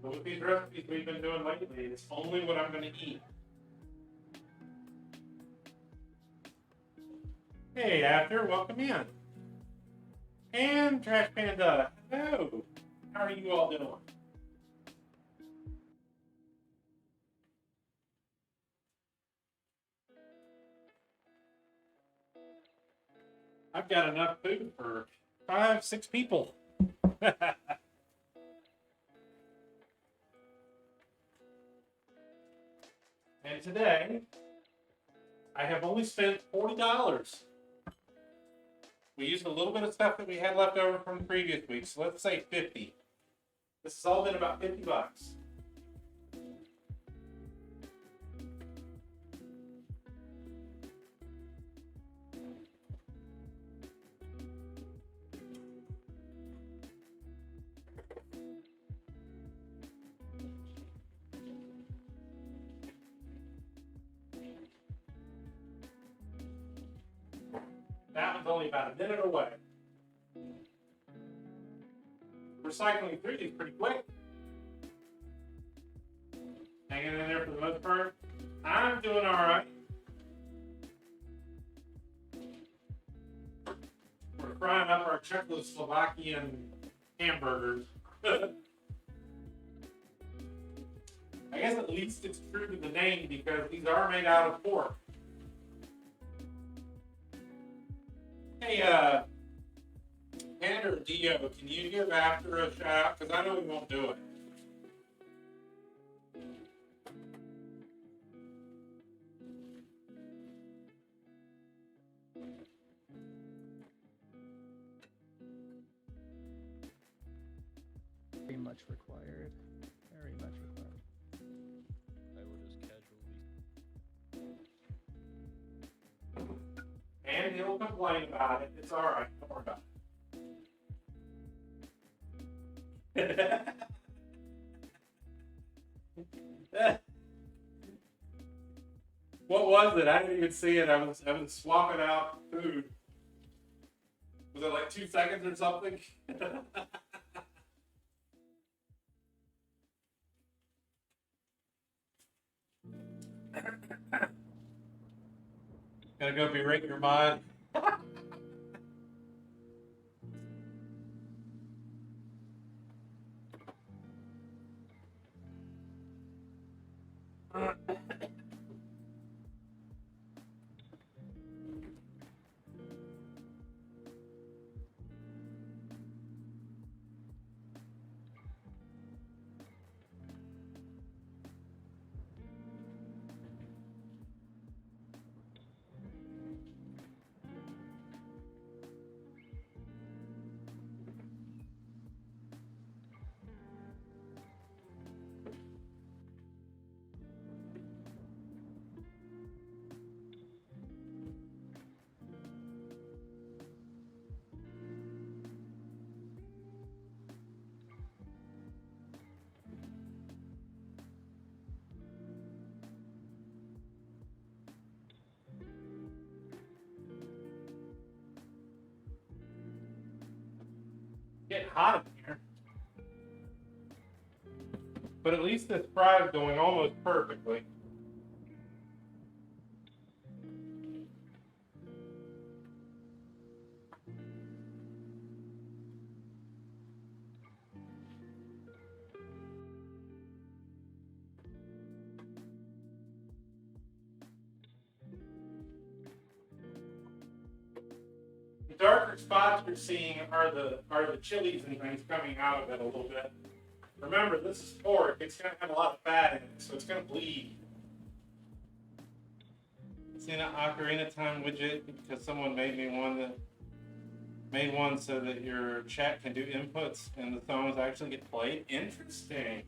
But with these recipes we've been doing lately, it's only what I'm going to eat. Hey, After, welcome in. And Trash Panda, hello. How are you all doing? I've got enough food for 5, 6 people. And today, I have only spent $40. We used a little bit of stuff that we had left over from the previous week, so let's say 50. This has all been about 50 bucks. That one's only about a minute away. We're cycling through these pretty quick. Hanging in there for the most part. I'm doing all right. We're frying up our Czechoslovakian hamburgers. I guess at least it's true to the name because these are made out of pork. Hey, Andrew Dio, can you give After a shout? Because I know we won't do it. Very much required. Very much required. I will just casually. And he'll complain about it. It's all right. Don't worry about it. What was it? I didn't even see it. I was swapping out food. Was it like 2 seconds or something? Gotta go berate your mind. Getting hot in here. But at least this fry's going almost perfectly. The darker spots you're seeing are the chilies and things coming out of it a little bit. Remember, this is pork. It's going to have a lot of fat in it, so it's going to bleed. See an Ocarina Time widget because someone made me one so that your chat can do inputs and the songs actually get played. Interesting.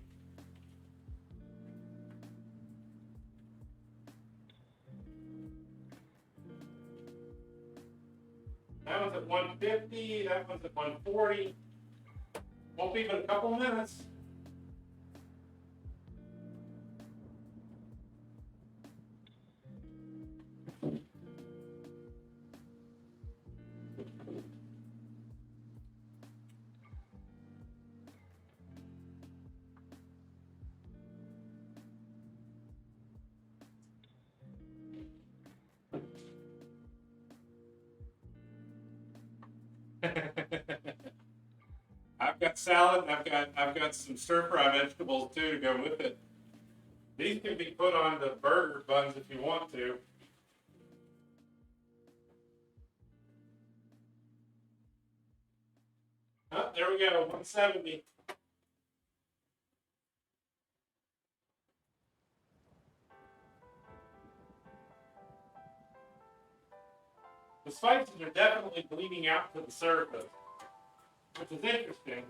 That one's at 150. That one's at 140. Won't be but a couple minutes. I've got salad. I've got some stir fry vegetables too to go with it. These can be put on the burger buns if you want to. Oh, there we go, 170. The spices are definitely bleeding out to the surface, which is interesting.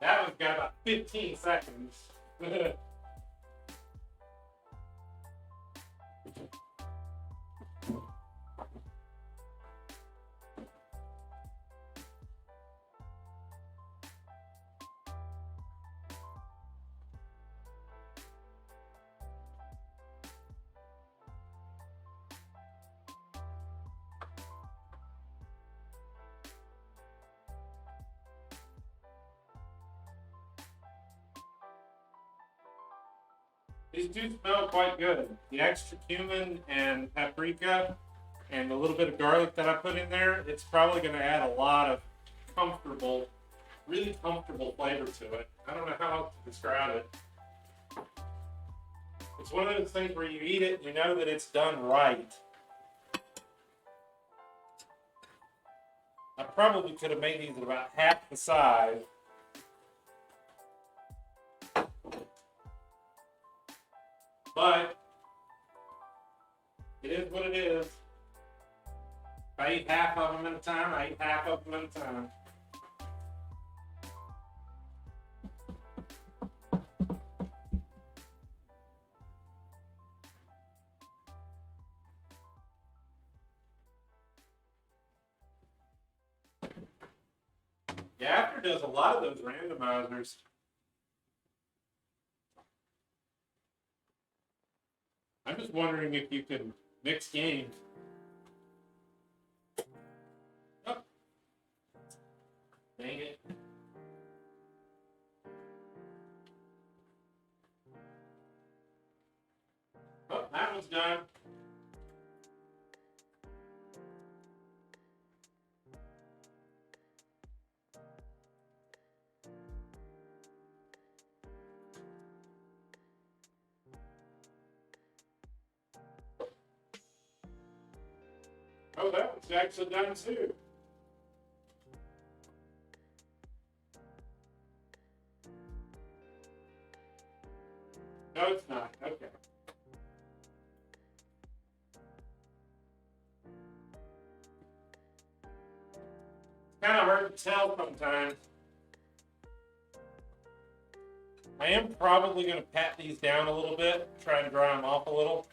That one's got about 15 seconds. These do smell quite good. The extra cumin and paprika and the little bit of garlic that I put in there, it's probably going to add a lot of comfortable, really comfortable flavor to it. I don't know how else to describe it. It's one of those things where you eat it and you know that it's done right. I probably could have made these at about half the size. But it is what it is. If I eat half of them at a time, I eat half of them at a time. Yeah, After does a lot of those randomizers. I'm just wondering if you can mix games. one's done. Oh, that one's actually done too. No, it's not. Okay. Kind of hard to tell sometimes. I am probably going to pat these down a little bit, try and dry them off a little.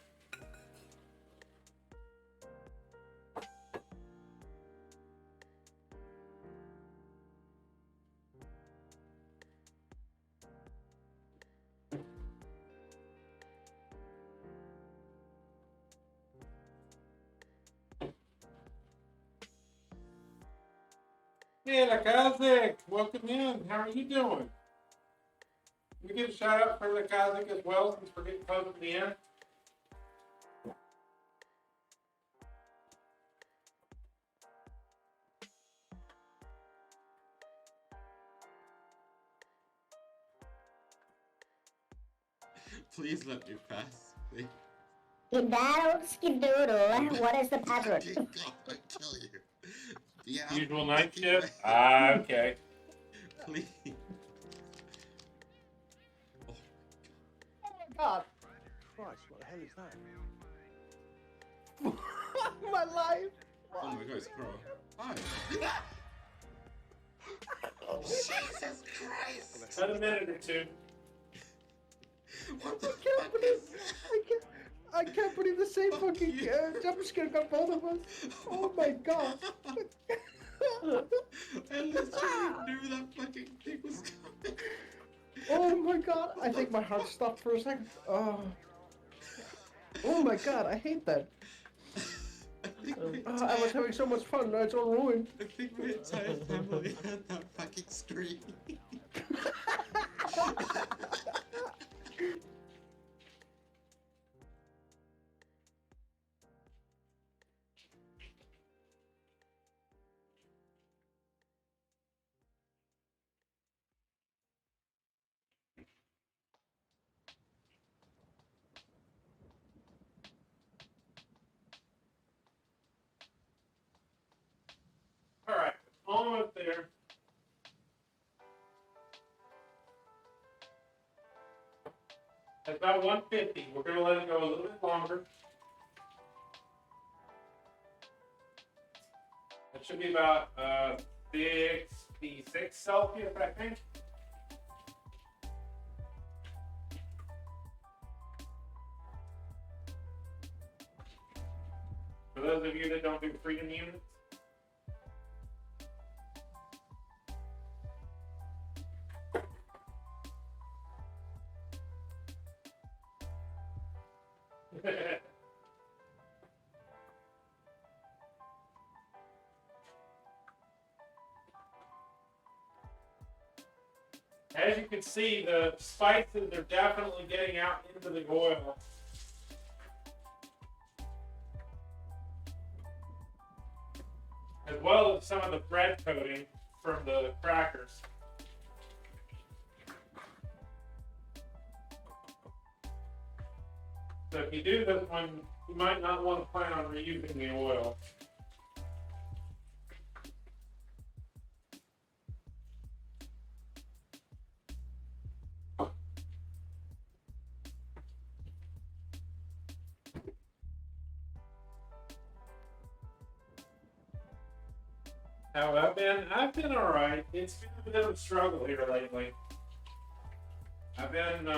Hey, Lakazik, welcome in. How are you doing? Can we give a shout out for Lakazik as well since we're getting close to the end? Please let me pass. Please. Skedaddle, skedoodle, what is the pattern? God, I tell you. Yeah. Usual night shift? Ah, okay. Please. Oh my god! Christ, what the hell is that? My life! Oh my god, it's Crow. Hi. Jesus Christ! About a minute or two. What the I can't fuck believe, is that? I can't believe the same fucking jump scare got both of us. Oh my god. I literally knew that fucking thing was coming. Oh my god. I think my heart stopped for a second. Oh. Oh my god, I hate that. I think I was having so much fun, now it's all ruined. I think my entire family had that fucking scream. All right, almost there. That's about 150. We're going to let it go a little bit longer. That should be about 66 Celsius, I think. For those of you that don't do freedom units. As you can see, the spices are definitely getting out into the oil. As well as some of the bread coating from the crackers. So if you do this one, you might not want to plan on reusing the oil. How have I been? I've been all right. It's been a bit of a struggle here lately. I've been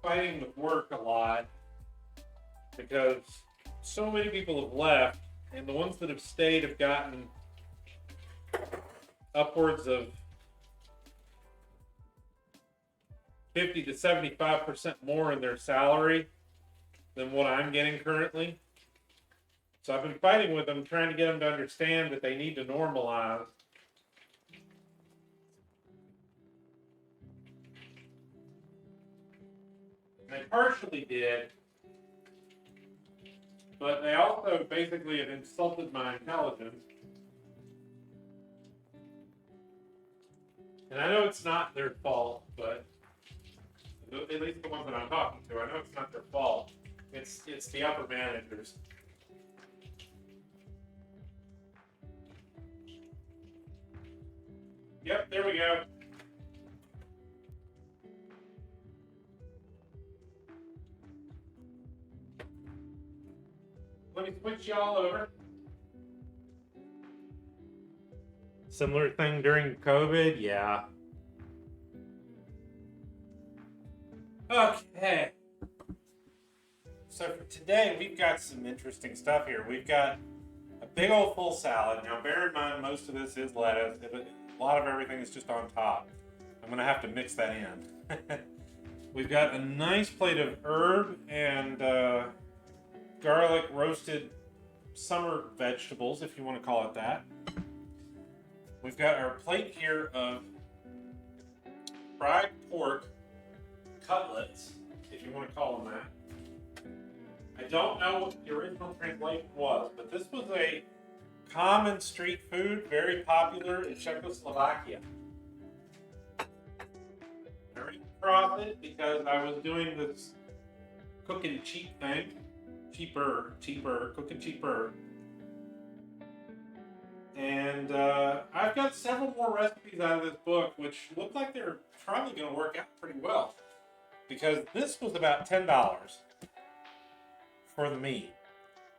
fighting with work a lot because so many people have left, and the ones that have stayed have gotten upwards of 50 to 75% more in their salary than what I'm getting currently. So I've been fighting with them, trying to get them to understand that they need to normalize. They partially did, but they also basically have insulted my intelligence. And I know it's not their fault, but at least the ones that I'm talking to, I know it's not their fault. It's the upper managers. Yep, there we go. Let me switch y'all over. Similar thing during COVID, yeah. Okay. So for today, we've got some interesting stuff here. We've got a big old full salad. Now, bear in mind, most of this is lettuce. A lot of everything is just on top. I'm going to have to mix that in. We've got a nice plate of herb and garlic roasted summer vegetables, if you want to call it that. We've got our plate here of fried pork cutlets, if you want to call them that. I don't know what the original translation was, but this was a common street food, very popular in Czechoslovakia. I ran across it because I was doing this Cookin Cheap thing. Cheaper, Cookin Cheaper. And I've got several more recipes out of this book, which look like they're probably going to work out pretty well. Because this was about $10 for the meat.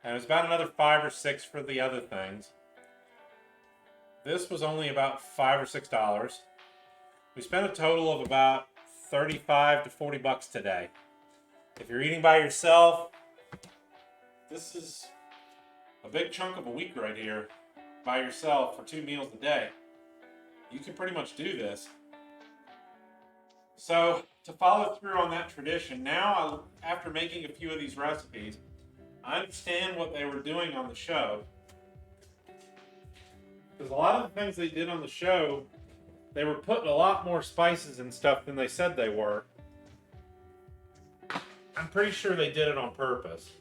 And it was about another $5 or $6 for the other things. This was only about $5 or $6. We spent a total of about $35 to $40 today. If you're eating by yourself, this is a big chunk of a week right here by yourself for 2 meals a day. You can pretty much do this. So to follow through on that tradition, now after making a few of these recipes, I understand what they were doing on the show. Because a lot of the things they did on the show, they were putting a lot more spices and stuff than they said they were. I'm pretty sure they did it on purpose.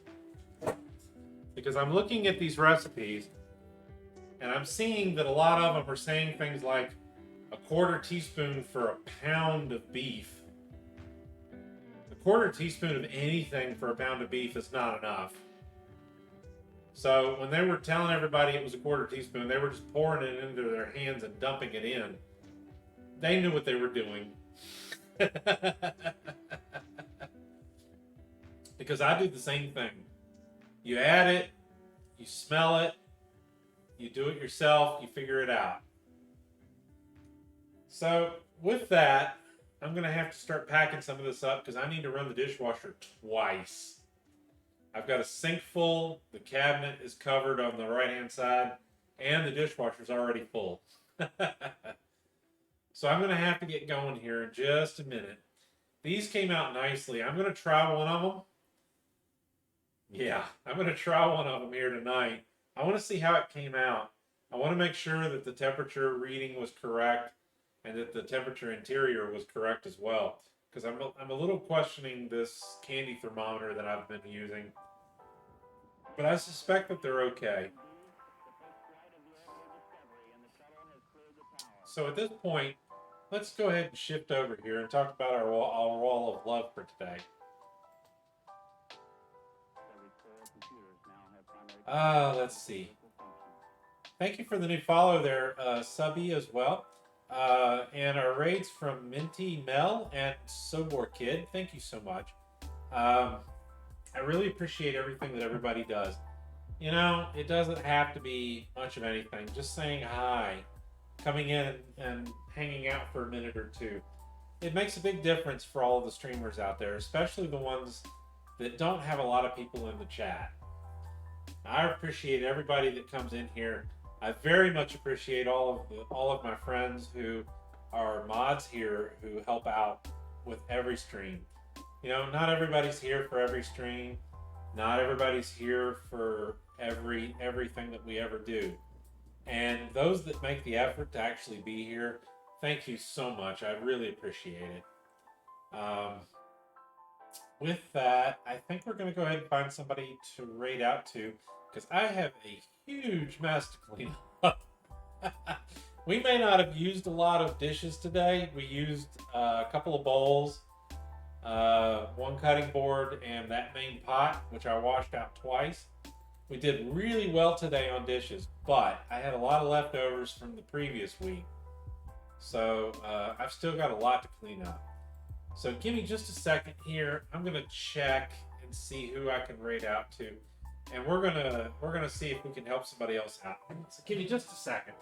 Because I'm looking at these recipes, and I'm seeing that a lot of them are saying things like a 1/4 teaspoon for a pound of beef. A 1/4 teaspoon of anything for a pound of beef is not enough. So when they were telling everybody it was a 1/4 teaspoon, they were just pouring it into their hands and dumping it in. They knew what they were doing. Because I do the same thing. You add it, you smell it, you do it yourself, you figure it out. So with that, I'm going to have to start packing some of this up because I need to run the dishwasher twice. I've got a sink full, the cabinet is covered on the right-hand side, and the dishwasher's already full. So I'm going to have to get going here in just a minute. These came out nicely. I'm going to try one of them. Yeah, I'm going to try one of them here tonight. I want to see how it came out. I want to make sure that the temperature reading was correct and that the temperature interior was correct as well. Because I'm a little questioning this candy thermometer that I've been using. But I suspect that they're okay. So at this point, let's go ahead and shift over here and talk about our wall of love for today. Let's see. Thank you for the new follow there, Subby, as well. And our raids from Minty, Mel, and Sobor Kid. Thank you so much. I really appreciate everything that everybody does. You know, it doesn't have to be much of anything. Just saying hi, coming in and hanging out for a minute or two. It makes a big difference for all of the streamers out there, especially the ones that don't have a lot of people in the chat. I appreciate everybody that comes in here. I very much appreciate all of my friends who are mods here who help out with every stream. You know, not everybody's here for every stream. Not everybody's here for everything that we ever do. And those that make the effort to actually be here, thank you so much. I really appreciate it. with that, I think we're going to go ahead and find somebody to raid out to, because I have a huge mess to clean up. We may not have used a lot of dishes today. We used a couple of bowls, one cutting board, and that main pot, which I washed out twice. We did really well today on dishes, but I had a lot of leftovers from the previous week. So I've still got a lot to clean up. So give me just a second here. I'm gonna check and see who I can raid out to, and we're gonna see if we can help somebody else out. So give me just a second.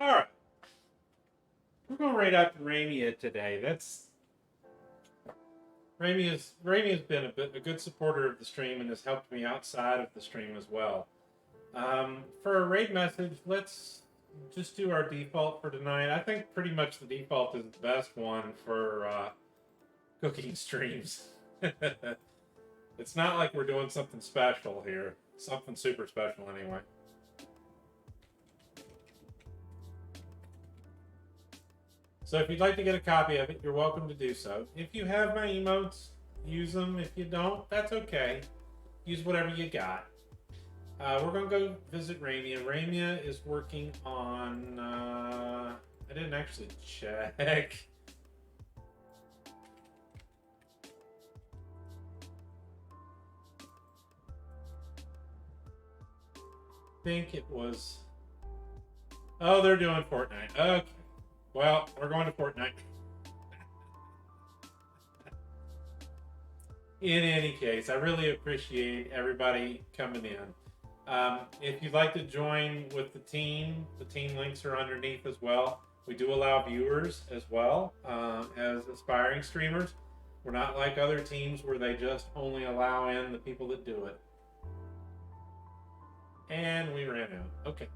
All right, we're gonna raid out to Ramia today. Ramia's been a good supporter of the stream and has helped me outside of the stream as well. For a raid message, let's just do our default for tonight. I think pretty much the default is the best one for cooking streams. It's not like we're doing something special here. Something super special anyway. So if you'd like to get a copy of it, you're welcome to do so. If you have my emotes, use them. If you don't, that's okay. Use whatever you got. We're going to go visit Ramia. Ramia is working on... I didn't actually check. I think it was... Oh, they're doing Fortnite. Okay. Well, we're going to Fortnite. In any case, I really appreciate everybody coming in. If you'd like to join with the team links are underneath as well. We do allow viewers as well as aspiring streamers. We're not like other teams where they just only allow in the people that do it. And we ran out. Okay.